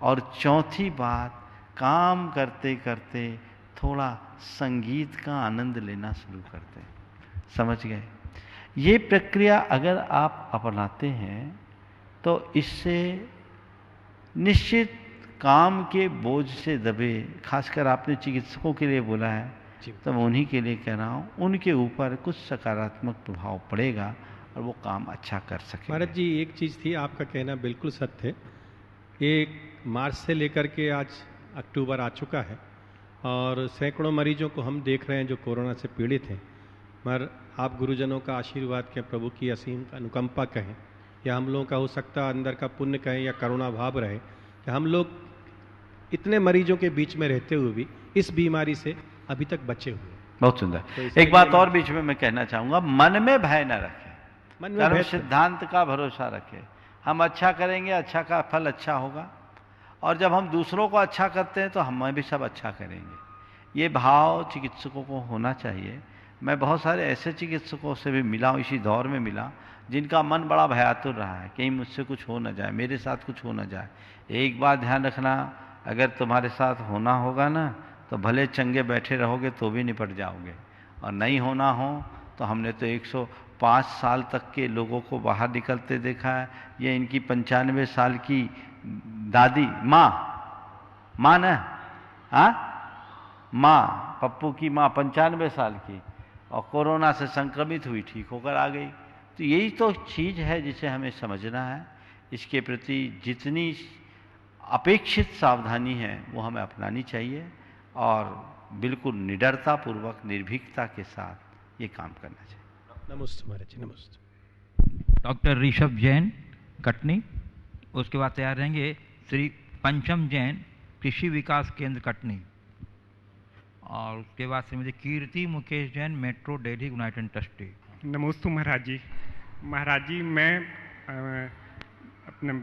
और चौथी बात, काम करते करते थोड़ा संगीत का आनंद लेना शुरू करते हैं। समझ गए? ये प्रक्रिया अगर आप अपनाते हैं तो इससे निश्चित काम के बोझ से दबे, खासकर आपने चिकित्सकों के लिए बोला है तो मैं उन्हीं के लिए कह रहा हूँ, उनके ऊपर कुछ सकारात्मक प्रभाव पड़ेगा और वो काम अच्छा कर सके। भारत जी, एक चीज़ थी, आपका कहना बिल्कुल सत्य है। एक मार्च से लेकर के आज अक्टूबर आ चुका है और सैकड़ों मरीजों को हम देख रहे हैं जो कोरोना से पीड़ित हैं। मगर आप गुरुजनों का आशीर्वाद कहें, प्रभु की असीम अनुकंपा कहें, या हम लोगों का हो सकता है अंदर का पुण्य कहें या करुणा भाव रहे कि हम लोग इतने मरीजों के बीच में रहते हुए भी इस बीमारी से अभी तक बचे हुए हैं। बहुत सुंदर। तो एक बात और बीच में मैं कहना चाहूँगा, मन में भय न रखें, मन में कर्म भय सिद्धांत का भरोसा रखें। हम अच्छा करेंगे, अच्छा का फल अच्छा होगा, और जब हम दूसरों को अच्छा करते हैं तो हमें भी सब अच्छा करेंगे। ये भाव चिकित्सकों को होना चाहिए। मैं बहुत सारे ऐसे चिकित्सकों से भी मिला हूँ, इसी दौर में मिला, जिनका मन बड़ा भयातुर रहा है, कहीं मुझसे कुछ हो न जाए, मेरे साथ कुछ हो न जाए। एक बात ध्यान रखना, अगर तुम्हारे साथ होना होगा ना तो भले चंगे बैठे रहोगे तो भी निपट जाओगे, और नहीं होना हो तो हमने तो 105 साल तक के लोगों को बाहर निकलते देखा है। ये इनकी 95 साल की दादी माँ ना, हाँ माँ, पप्पू की माँ 95 साल की, और कोरोना से संक्रमित हुई, ठीक होकर आ गई। तो यही तो चीज़ है जिसे हमें समझना है। इसके प्रति जितनी अपेक्षित सावधानी है वो हमें अपनानी चाहिए और बिल्कुल निडरता पूर्वक, निर्भीकता के साथ ये काम करना चाहिए। नमस्ते महाराज जी, नमस्ते। डॉक्टर ऋषभ जैन कटनी, उसके बाद तैयार रहेंगे श्री पंचम जैन कृषि विकास केंद्र कटनी, और उसके बाद Shrimati Kirti Mukesh Jain metro Delhi united trustee. नमस्ते महाराज जी। महाराज जी, मैं अपने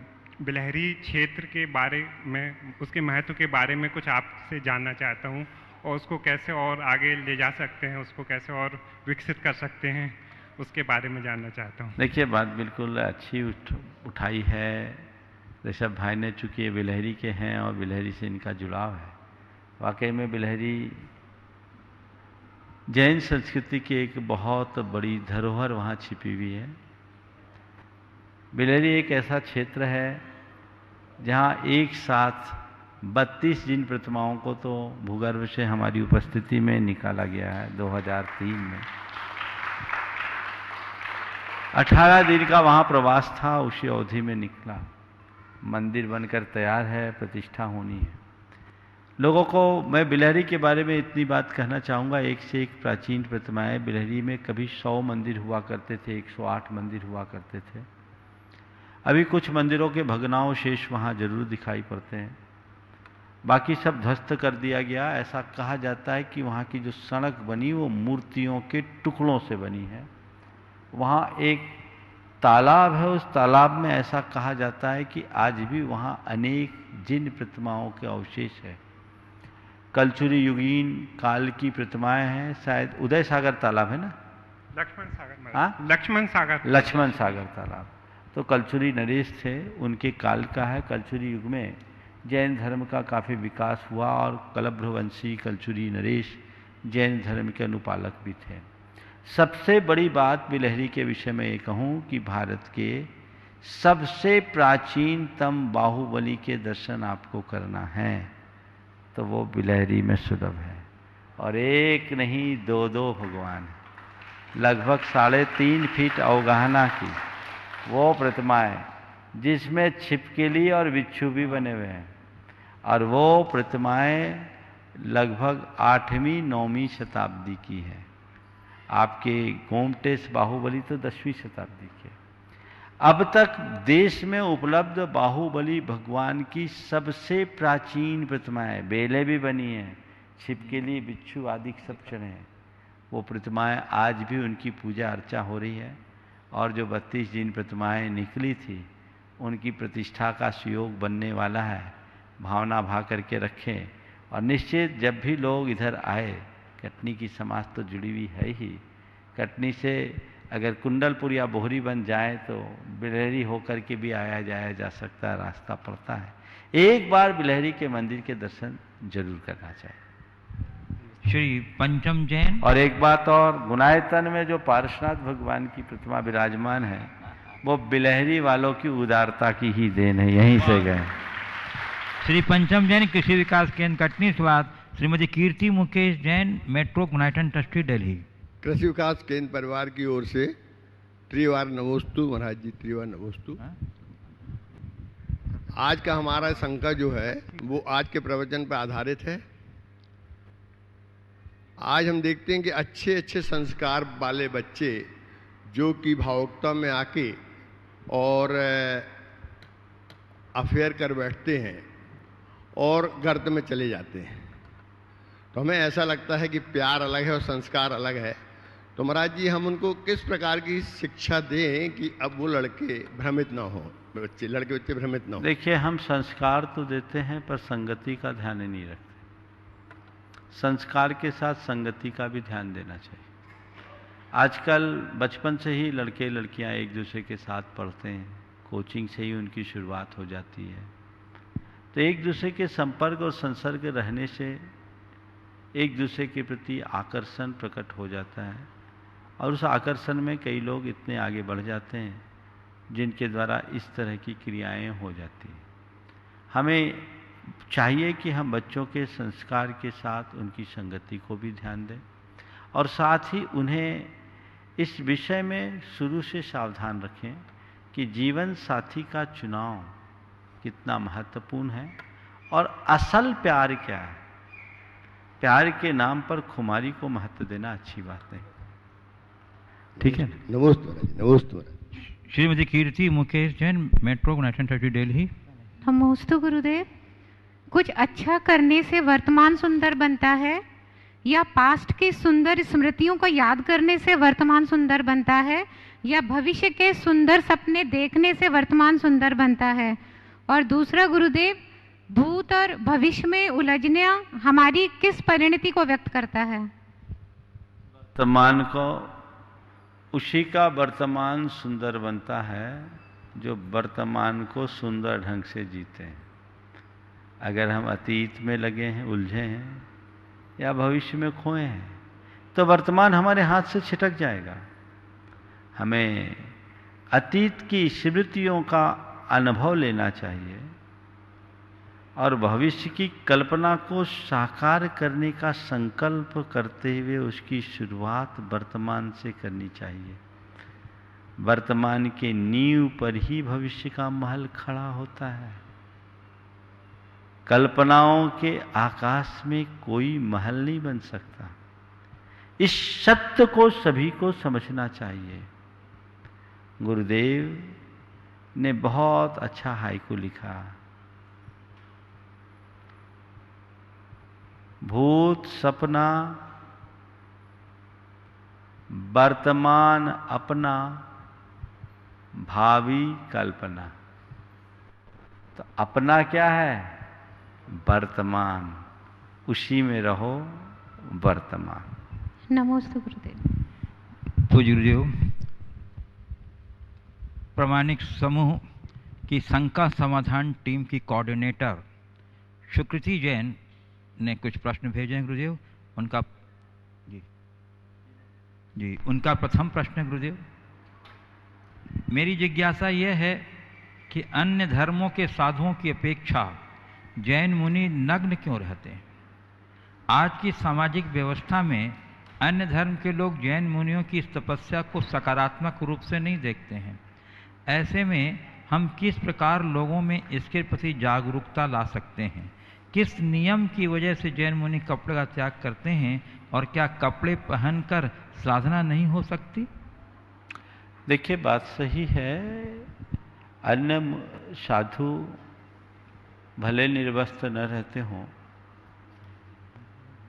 बिलहरी क्षेत्र के बारे में, उसके महत्व के बारे में कुछ आपसे जानना चाहता हूँ, और उसको कैसे और आगे ले जा सकते हैं, उसको कैसे और विकसित कर सकते हैं, उसके बारे में जानना चाहता हूँ। देखिए, बात बिल्कुल अच्छी उठाई है ऋषभ भाई ने, चूँकि ये बिलहरी के हैं और बिलहरी से इनका जुड़ाव है। वाकई में बिलहरी जैन संस्कृति की एक बहुत बड़ी धरोहर वहाँ छिपी हुई है। बिलहरी एक ऐसा क्षेत्र है जहाँ एक साथ 32 जिन प्रतिमाओं को तो भूगर्भ से हमारी उपस्थिति में निकाला गया है 2003 में। 18 दिन का वहाँ प्रवास था, उसी अवधि में निकला। मंदिर बनकर तैयार है, प्रतिष्ठा होनी है। लोगों को मैं बिलहरी के बारे में इतनी बात कहना चाहूँगा, एक से एक प्राचीन प्रतिमाएं बिलहरी में कभी 100 मंदिर हुआ करते थे, 108 मंदिर हुआ करते थे। अभी कुछ मंदिरों के भग्नावशेष वहाँ जरूर दिखाई पड़ते हैं, बाकी सब ध्वस्त कर दिया गया। ऐसा कहा जाता है कि वहाँ की जो सड़क बनी वो मूर्तियों के टुकड़ों से बनी है। वहाँ एक तालाब है, उस तालाब में ऐसा कहा जाता है कि आज भी वहाँ अनेक जिन प्रतिमाओं के अवशेष है। कलचुरी युगीन काल की प्रतिमाएं हैं, शायद उदय सागर तालाब है ना, लक्ष्मण सागर। हाँ, लक्ष्मण सागर तालाब तो कलचुरी नरेश थे, उनके काल का है। कलचुरी युग में जैन धर्म का काफ़ी विकास हुआ और कलभ्रवंशी कलचुरी नरेश जैन धर्म के अनुपालक भी थे। सबसे बड़ी बात बिलहरी के विषय में ये कहूँ कि भारत के सबसे प्राचीनतम बाहुबली के दर्शन आपको करना है तो वो बिलहरी में सुलभ है, और एक नहीं 2 भगवान है। लगभग 3.5 फीट अवगाहना की वो प्रतिमाएं, जिसमें छिपकली और बिच्छू भी बने हुए हैं, और वो प्रतिमाएं लगभग 8वीं-9वीं शताब्दी की है। आपके गोमटेश बाहुबली तो 10वीं शताब्दी के। अब तक देश में उपलब्ध बाहुबली भगवान की सबसे प्राचीन प्रतिमाएं, बेलें भी बनी हैं, छिपकली, बिच्छू आदि सब चढ़े हैं। वो प्रतिमाएं आज भी उनकी पूजा अर्चा हो रही है, और जो 32 जिन प्रतिमाएं निकली थी उनकी प्रतिष्ठा का सुयोग बनने वाला है। भावना भा करके रखें, और निश्चित जब भी लोग इधर आए, कटनी की समाज तो जुड़ी हुई है ही, कटनी से अगर कुंडलपुर या बोहरी बन जाए तो बिलहरी होकर के भी आया जाया जा सकता है, रास्ता पड़ता है। एक बार बिलहरी के मंदिर के दर्शन जरूर करना चाहिए। श्री पंचम जैन। और एक बात और, गुनायतन में जो पार्श्वनाथ भगवान की प्रतिमा विराजमान है वो बिलहरी वालों की उदारता की ही देन है, यहीं से गए। श्री पंचम जैन, कृषि विकास केंद्र कटनी से बात। Shrimati Kirti Mukesh Jain, metro Gunayatan trustee Delhi. कृषि विकास केंद्र परिवार की ओर से त्रिवार नमोस्तु महाराज जी, त्रिवार नमोस्तु। आज का हमारा संकल्प जो है वो आज के प्रवचन पर आधारित है। आज हम देखते हैं कि अच्छे अच्छे संस्कार वाले बच्चे जो कि भावुकता में आके और अफेयर कर बैठते हैं और गर्त में चले जाते हैं, तो हमें ऐसा लगता है कि प्यार अलग है और संस्कार अलग है। तो महाराज जी, हम उनको किस प्रकार की शिक्षा दें कि अब वो लड़के भ्रमित ना हो, लड़के बच्चे भ्रमित ना हो? देखिए, हम संस्कार तो देते हैं पर संगति का ध्यान ही नहीं रखते। संस्कार के साथ संगति का भी ध्यान देना चाहिए। आजकल बचपन से ही लड़के लड़कियां एक दूसरे के साथ पढ़ते हैं, कोचिंग से ही उनकी शुरुआत हो जाती है, तो एक दूसरे के संपर्क और संसर्ग रहने से एक दूसरे के प्रति आकर्षण प्रकट हो जाता है, और उस आकर्षण में कई लोग इतने आगे बढ़ जाते हैं जिनके द्वारा इस तरह की क्रियाएं हो जाती हैं। हमें चाहिए कि हम बच्चों के संस्कार के साथ उनकी संगति को भी ध्यान दें, और साथ ही उन्हें इस विषय में शुरू से सावधान रखें कि जीवन साथी का चुनाव कितना महत्वपूर्ण है और असल प्यार क्या है। प्यार के नाम पर खुमारी को महत्व देना अच्छी बात नहीं। ठीक है, नमस्ते महाराज, नमस्ते महाराज। Shrimati Kirti Mukesh Jain, metro Gunayatan trustee Delhi. नमस्ते गुरुदेव। कुछ अच्छा करने से वर्तमान सुंदर बनता है, या पास्ट की सुंदर स्मृतियों को याद करने से वर्तमान सुंदर बनता है, या भविष्य के सुंदर सपने देखने से वर्तमान सुंदर बनता है? और दूसरा गुरुदेव, भूत और भविष्य में उलझने हमारी किस परिणति को व्यक्त करता है? वर्तमान को, उसी का वर्तमान सुंदर बनता है जो वर्तमान को सुंदर ढंग से जीते हैं। अगर हम अतीत में लगे हैं, उलझे हैं, या भविष्य में खोए हैं, तो वर्तमान हमारे हाथ से छिटक जाएगा। हमें अतीत की स्मृतियों का अनुभव लेना चाहिए और भविष्य की कल्पना को साकार करने का संकल्प करते हुए उसकी शुरुआत वर्तमान से करनी चाहिए। वर्तमान के नींव पर ही भविष्य का महल खड़ा होता है। कल्पनाओं के आकाश में कोई महल नहीं बन सकता। इस सत्य को सभी को समझना चाहिए। गुरुदेव ने बहुत अच्छा हाइकू लिखा। भूत सपना, वर्तमान अपना, भावी कल्पना। तो अपना क्या है? वर्तमान, उसी में रहो, वर्तमान। नमस्ते गुरुदेव। पूज्य गुरुदेव, प्रामाणिक समूह की शंका समाधान टीम की कोऑर्डिनेटर सुकृति जैन ने कुछ प्रश्न भेजे हैं गुरुदेव। उनका जी उनका प्रथम प्रश्न है गुरुदेव, मेरी जिज्ञासा यह है कि अन्य धर्मों के साधुओं की अपेक्षा जैन मुनि नग्न क्यों रहते हैं? आज की सामाजिक व्यवस्था में अन्य धर्म के लोग जैन मुनियों की इस तपस्या को सकारात्मक रूप से नहीं देखते हैं। ऐसे में हम किस प्रकार लोगों में इसके प्रति जागरूकता ला सकते हैं? किस नियम की वजह से जैन मुनि कपड़े का त्याग करते हैं, और क्या कपड़े पहनकर साधना नहीं हो सकती? देखिए, बात सही है। अन्य साधु भले निर्वस्त्र न रहते हों,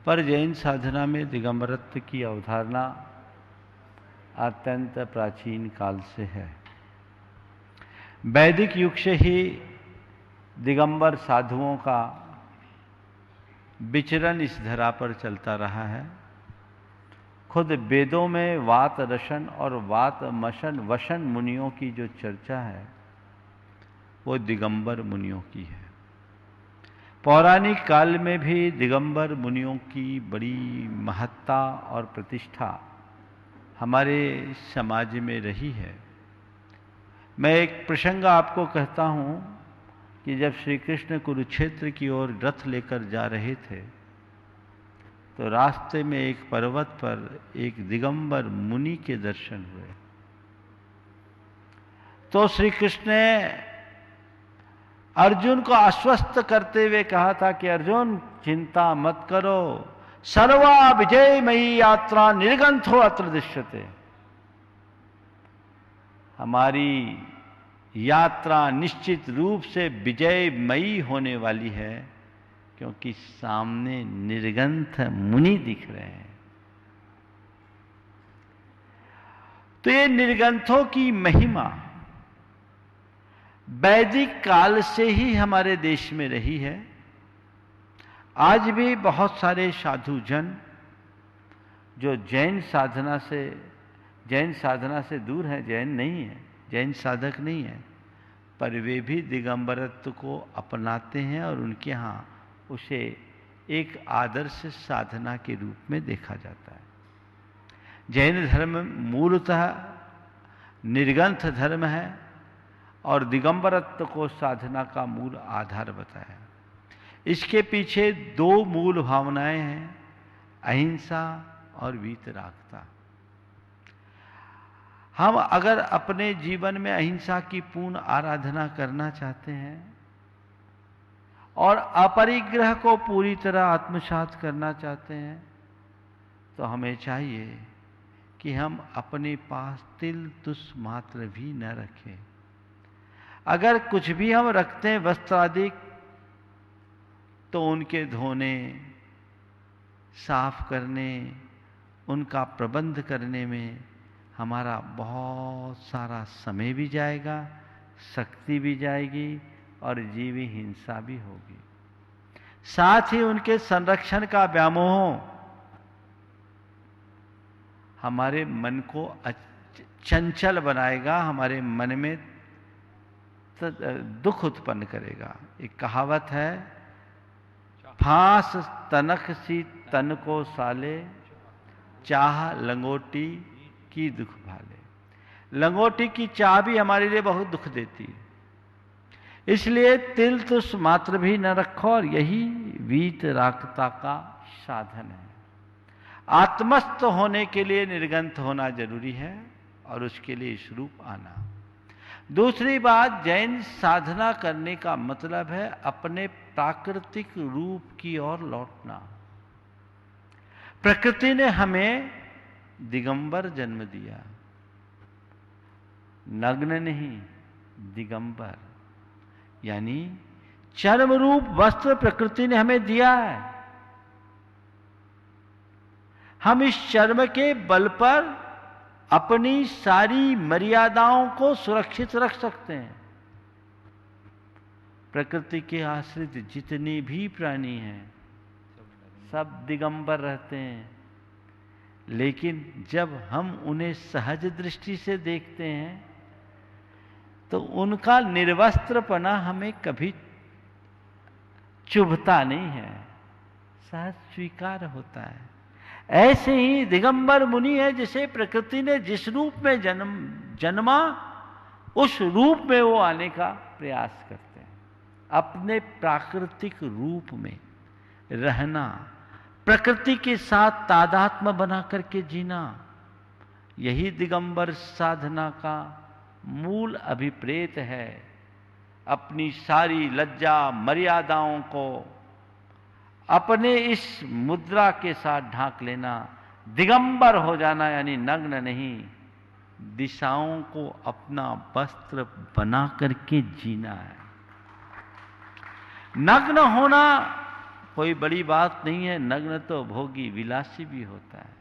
पर जैन साधना में दिगंबरत्व की अवधारणा अत्यंत प्राचीन काल से है। वैदिक युग से ही दिगंबर साधुओं का विचरण इस धरा पर चलता रहा है। खुद वेदों में वात रशन और वात मशन वशन मुनियों की जो चर्चा है वो दिगंबर मुनियों की है। पौराणिक काल में भी दिगंबर मुनियों की बड़ी महत्ता और प्रतिष्ठा हमारे समाज में रही है। मैं एक प्रसंग आपको कहता हूँ कि जब श्री कृष्ण कुरुक्षेत्र की ओर रथ लेकर जा रहे थे तो रास्ते में एक पर्वत पर एक दिगंबर मुनि के दर्शन हुए। तो श्री कृष्ण ने अर्जुन को आश्वस्त करते हुए कहा था कि अर्जुन, चिंता मत करो, सर्वा विजयमयी यात्रा निर्गंथो अत्र दृश्यते। हमारी यात्रा निश्चित रूप से विजयमयी होने वाली है, क्योंकि सामने निर्गंथ मुनि दिख रहे हैं। तो ये निर्गंथों की महिमा वैदिक काल से ही हमारे देश में रही है। आज भी बहुत सारे साधु जन जो जैन साधना से दूर हैं, जैन नहीं है, जैन साधक नहीं है, पर वे भी दिगंबरत्व को अपनाते हैं और उनके यहाँ उसे एक आदर्श साधना के रूप में देखा जाता है। जैन धर्म मूलतः निर्गंथ धर्म है और दिगंबरत्व को साधना का मूल आधार बताया। इसके पीछे दो मूल भावनाएं हैं, अहिंसा और वीतरागता। हम अगर अपने जीवन में अहिंसा की पूर्ण आराधना करना चाहते हैं और अपरिग्रह को पूरी तरह आत्मसात करना चाहते हैं, तो हमें चाहिए कि हम अपने पास तिल तुस मात्र भी न रखें। अगर कुछ भी हम रखते हैं वस्त्र आदि, तो उनके धोने, साफ करने, उनका प्रबंध करने में हमारा बहुत सारा समय भी जाएगा, शक्ति भी जाएगी और जीवी हिंसा भी होगी। साथ ही उनके संरक्षण का व्यामोह हमारे मन को चंचल बनाएगा, हमारे मन में दुख उत्पन्न करेगा। एक कहावत है, फांस तनक सी तन को साले, चाह लंगोटी की दुख भाले। लंगोटी की चाह भी हमारे लिए बहुत दुख देती है, इसलिए तिल तुस मात्र भी न रखो, और यही वीतरागता का साधन है। आत्मस्थ होने के लिए निर्गंथ होना जरूरी है और उसके लिए इस रूप आना। दूसरी बात, जैन साधना करने का मतलब है अपने प्राकृतिक रूप की ओर लौटना। प्रकृति ने हमें दिगंबर जन्म दिया, नग्न नहीं, दिगंबर, यानी चर्म रूप वस्त्र प्रकृति ने हमें दिया है। हम इस चर्म के बल पर अपनी सारी मर्यादाओं को सुरक्षित रख सकते हैं। प्रकृति के आश्रित जितने भी प्राणी हैं सब दिगंबर रहते हैं, लेकिन जब हम उन्हें सहज दृष्टि से देखते हैं तो उनका निर्वस्त्रपना हमें कभी चुभता नहीं है, सहज स्वीकार होता है। ऐसे ही दिगंबर मुनि है, जिसे प्रकृति ने जिस रूप में जन्मा उस रूप में वो आने का प्रयास करते हैं। अपने प्राकृतिक रूप में रहना, प्रकृति के साथ तादात्म्य बना करके जीना, यही दिगंबर साधना का मूल अभिप्रेत है। अपनी सारी लज्जा मर्यादाओं को अपने इस मुद्रा के साथ ढांक लेना, दिगंबर हो जाना यानी नग्न नहीं, दिशाओं को अपना वस्त्र बना करके जीना है। नग्न होना कोई बड़ी बात नहीं है, नग्न तो भोगी विलासी भी होता है।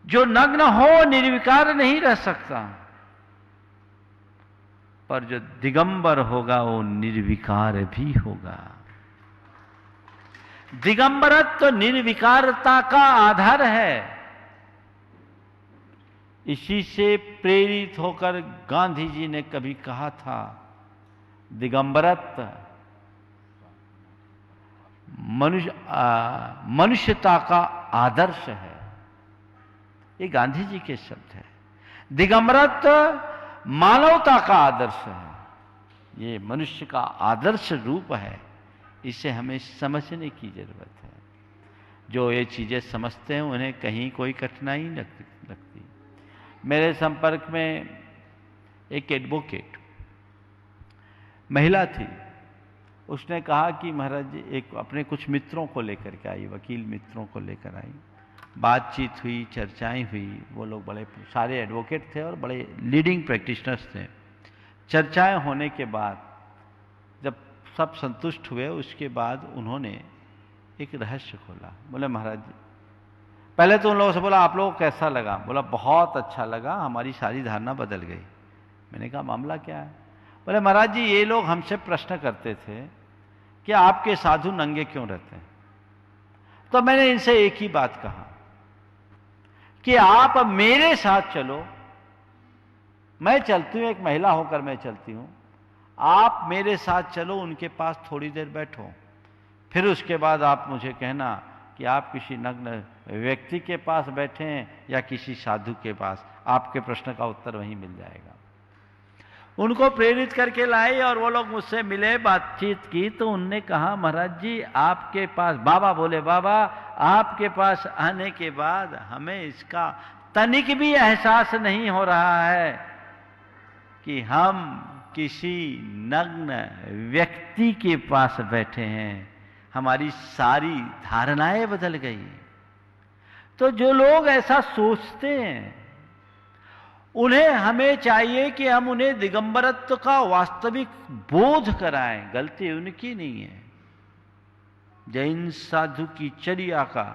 जो नग्न हो निर्विकार नहीं रह सकता, पर जो दिगंबर होगा वो निर्विकार भी होगा। दिगंबरत्व तो निर्विकारता का आधार है। इसी से प्रेरित होकर गांधी जी ने कभी कहा था, दिगंबरत्व मनुष्यता का आदर्श है। ये गांधी जी के शब्द है। दिगंबरत्व मानवता का आदर्श है, ये मनुष्य का आदर्श रूप है। इसे हमें समझने की जरूरत है। जो ये चीजें समझते हैं उन्हें कहीं कोई कठिनाई लगती। मेरे संपर्क में एक एडवोकेट महिला थी। उसने कहा कि महाराज जी, एक अपने कुछ मित्रों को लेकर के आई, वकील मित्रों को लेकर आई। बातचीत हुई, चर्चाएं हुई। वो लोग बड़े सारे एडवोकेट थे और बड़े लीडिंग प्रैक्टिशनर्स थे। चर्चाएं होने के बाद जब सब संतुष्ट हुए, उसके बाद उन्होंने एक रहस्य खोला। बोले महाराज जी, पहले तो उन लोगों से बोला आप लोगों को कैसा लगा? बोला बहुत अच्छा लगा, हमारी सारी धारणा बदल गई। मैंने कहा मामला क्या है? बोले महाराज जी, ये लोग हमसे प्रश्न करते थे कि आपके साधु नंगे क्यों रहते हैं। तो मैंने इनसे एक ही बात कहा कि आप मेरे साथ चलो, मैं चलती हूं, एक महिला होकर मैं चलती हूं, आप मेरे साथ चलो, उनके पास थोड़ी देर बैठो, फिर उसके बाद आप मुझे कहना कि आप किसी नग्न व्यक्ति के पास बैठे हैं या किसी साधु के पास, आपके प्रश्न का उत्तर वहीं मिल जाएगा। उनको प्रेरित करके लाए और वो लोग मुझसे मिले, बातचीत की, तो उनने कहा महाराज जी आपके पास, बाबा बोले बाबा आपके पास आने के बाद हमें इसका तनिक भी एहसास नहीं हो रहा है कि हम किसी नग्न व्यक्ति के पास बैठे हैं। हमारी सारी धारणाएं बदल गई। तो जो लोग ऐसा सोचते हैं उन्हें, हमें चाहिए कि हम उन्हें दिगंबरत्व का वास्तविक बोध कराएं। गलती उनकी नहीं है। जैन साधु की चर्या का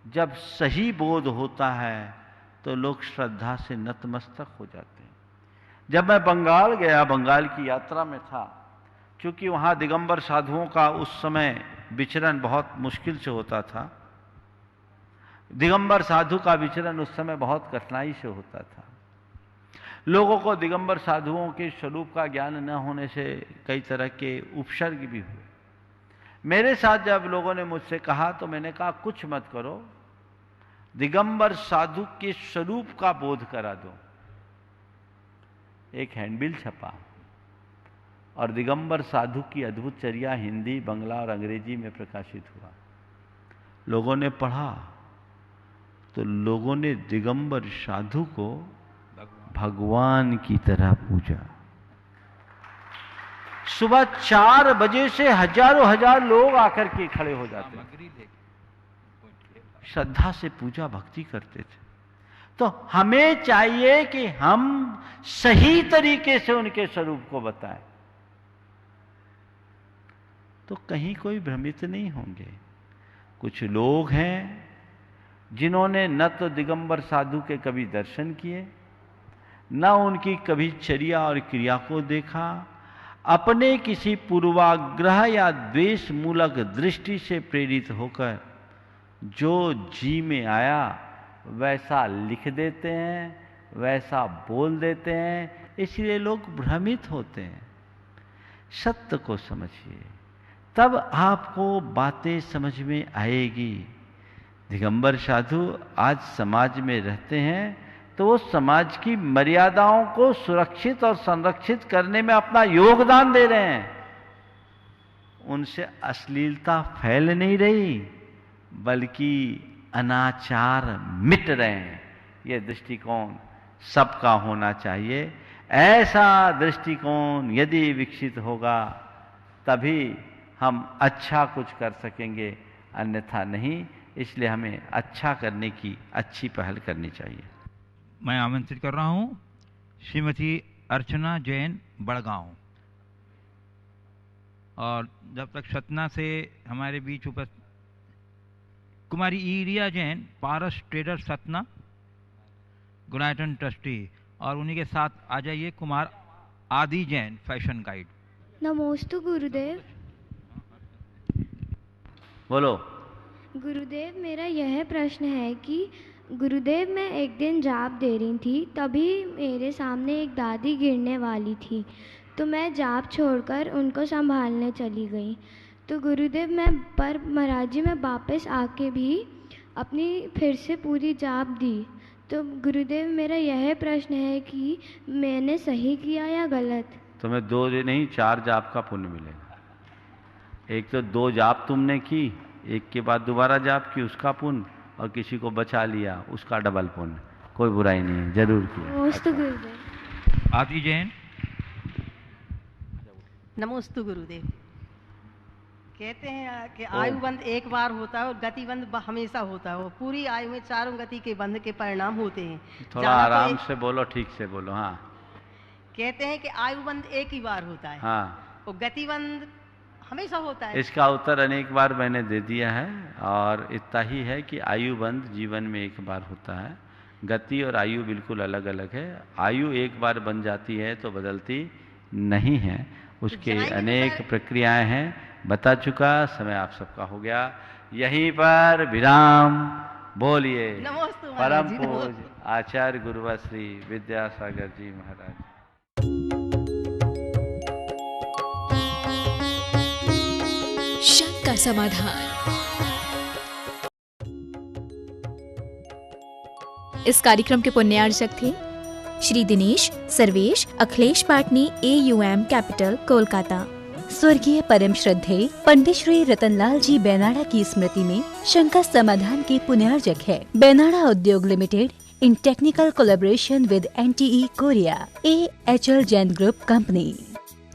जब सही बोध होता है तो लोग श्रद्धा से नतमस्तक हो जाते हैं। जब मैं बंगाल गया, बंगाल की यात्रा में था, क्योंकि वहां दिगंबर साधुओं का उस समय विचरण बहुत मुश्किल से होता था। दिगंबर साधु का विचरण उस समय बहुत कठिनाई से होता था। लोगों को दिगंबर साधुओं के स्वरूप का ज्ञान न होने से कई तरह के उपसर्ग भी हुए। मेरे साथ जब लोगों ने मुझसे कहा तो मैंने कहा कुछ मत करो, दिगंबर साधु के स्वरूप का बोध करा दो। एक हैंडबिल छपा और दिगंबर साधु की अद्भुत चर्या हिंदी, बंगला और अंग्रेजी में प्रकाशित हुआ। लोगों ने पढ़ा तो लोगों ने दिगंबर साधु को भगवान की तरह पूजा। सुबह 4 बजे से हजारों हजार लोग आकर के खड़े हो जाते, श्रद्धा से पूजा भक्ति करते थे। तो हमें चाहिए कि हम सही तरीके से उनके स्वरूप को बताएं, तो कहीं कोई भ्रमित नहीं होंगे। कुछ लोग हैं जिन्होंने न तो दिगंबर साधु के कभी दर्शन किए, न उनकी कभी चर्या और क्रिया को देखा, अपने किसी पूर्वाग्रह या द्वेष मूलक दृष्टि से प्रेरित होकर जो जी में आया वैसा लिख देते हैं, वैसा बोल देते हैं, इसलिए लोग भ्रमित होते हैं। सत्य को समझिए, तब आपको बातें समझ में आएगी। दिगंबर साधु आज समाज में रहते हैं तो वो समाज की मर्यादाओं को सुरक्षित और संरक्षित करने में अपना योगदान दे रहे हैं। उनसे अश्लीलता फैल नहीं रही, बल्कि अनाचार मिट रहे हैं। ये दृष्टिकोण सबका होना चाहिए। ऐसा दृष्टिकोण यदि विकसित होगा तभी हम अच्छा कुछ कर सकेंगे, अन्यथा नहीं। इसलिए हमें अच्छा करने की अच्छी पहल करनी चाहिए। मैं आमंत्रित कर रहा हूं श्रीमती अर्चना जैन बड़गांव, और जब तक सतना से हमारे बीच उपस्थित कुमारी ईरिया जैन, पारस ट्रेडर सतना, गुणायतन ट्रस्टी, और उन्हीं के साथ आ जाइए कुमार आदि जैन, फैशन गाइड। नमोस्तु गुरुदेव। बोलो। गुरुदेव, मेरा यह प्रश्न है कि गुरुदेव, मैं एक दिन जाप दे रही थी, तभी मेरे सामने एक दादी गिरने वाली थी, तो मैं जाप छोड़कर उनको संभालने चली गई। तो गुरुदेव, पर महाराज जी मैं वापस आके भी अपनी फिर से पूरी जाप दी। तो गुरुदेव, मेरा यह प्रश्न है कि मैंने सही किया या गलत? तुम्हें 2 नहीं 4 जाप का पुण्य मिलेगा। एक तो 2 जाप तुमने की, एक के बाद दोबारा जाप की, उसका पुण्य, और किसी को बचा लिया, उसका डबल पुण्य। कोई बुराई नहीं है, जरूर किया। नमोस्तु गुरुदेव। आदि जैन। नमोस्तु गुरुदेव। कहते हैं कि आयुबंध एक बार होता है और गतिबंध हमेशा होता है। पूरी आयु में चारों गति के बंध के परिणाम होते हैं। थोड़ा आराम से बोलो, ठीक से बोलो। हाँ, कहते हैं कि आयुबंध एक ही बार होता है, हाँ, और गतिबंध हमेशा होता है। इसका उत्तर अनेक बार मैंने दे दिया है, और इतना ही है कि आयुबंध जीवन में एक बार होता है। गति और आयु बिल्कुल अलग अलग है। आयु एक बार बन जाती है तो बदलती नहीं है, उसके अनेक प्रक्रियाएं हैं। बता चुका, समय आप सबका हो गया। यहीं पर विराम। बोलिए परम पूज्य आचार्य गुरुवर श्री विद्यासागर जी महाराज। शंका समाधान। इस कार्यक्रम के पुण्यार्चक थे श्री दिनेश, सर्वेश, अखिलेश पाटनी, AUM कैपिटल, कोलकाता। स्वर्गीय परम श्रद्धेय पंडित श्री रतनलाल जी बेनाड़ा की स्मृति में शंका समाधान के पुण्यार्चक है बेनाड़ा उद्योग limited in technical collaboration with NTE Korea, AHL Jain group company.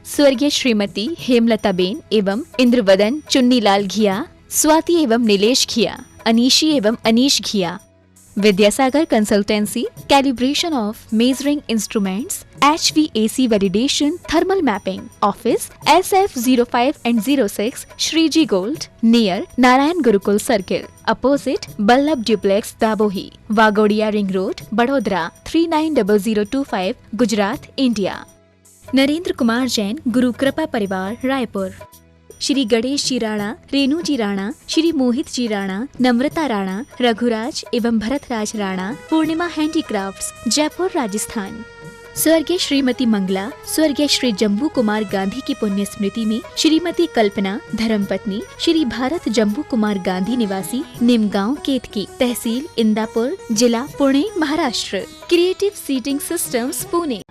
स्वर्गीय श्रीमती हेमलता बेन एवं इंद्रवदन चुन्नीलाल घिया, स्वाति एवं नीलेश घिया, अनीशी एवं अनीश घिया। Vidyasagar consultancy, calibration of measuring instruments, HVAC validation, thermal mapping, office SF05 and 06, Shriji Gold, near Narayan Gurukul Circle, opposite Ballabh Duplex, Dabohi, Wagodia Ring Road, Badodara, 390025, Gujarat, India। Narendra Kumar Jain, गुरु कृपा परिवार, रायपुर। श्री गणेश जी राणा, रेणु जी राणा, श्री मोहित जी राणा, नम्रता राणा, रघुराज एवं भरतराज राणा, पूर्णिमा हैंडीक्राफ्ट्स, जयपुर, राजस्थान। स्वर्गीय श्रीमती मंगला, स्वर्गीय श्री जम्बू कुमार गांधी की पुण्य स्मृति में श्रीमती कल्पना, धर्मपत्नी श्री भारत जम्बू कुमार गांधी, निवासी निमगांव, केतकी, तहसील इंदापुर, जिला Pune, Maharashtra. Creative seating systems, Pune.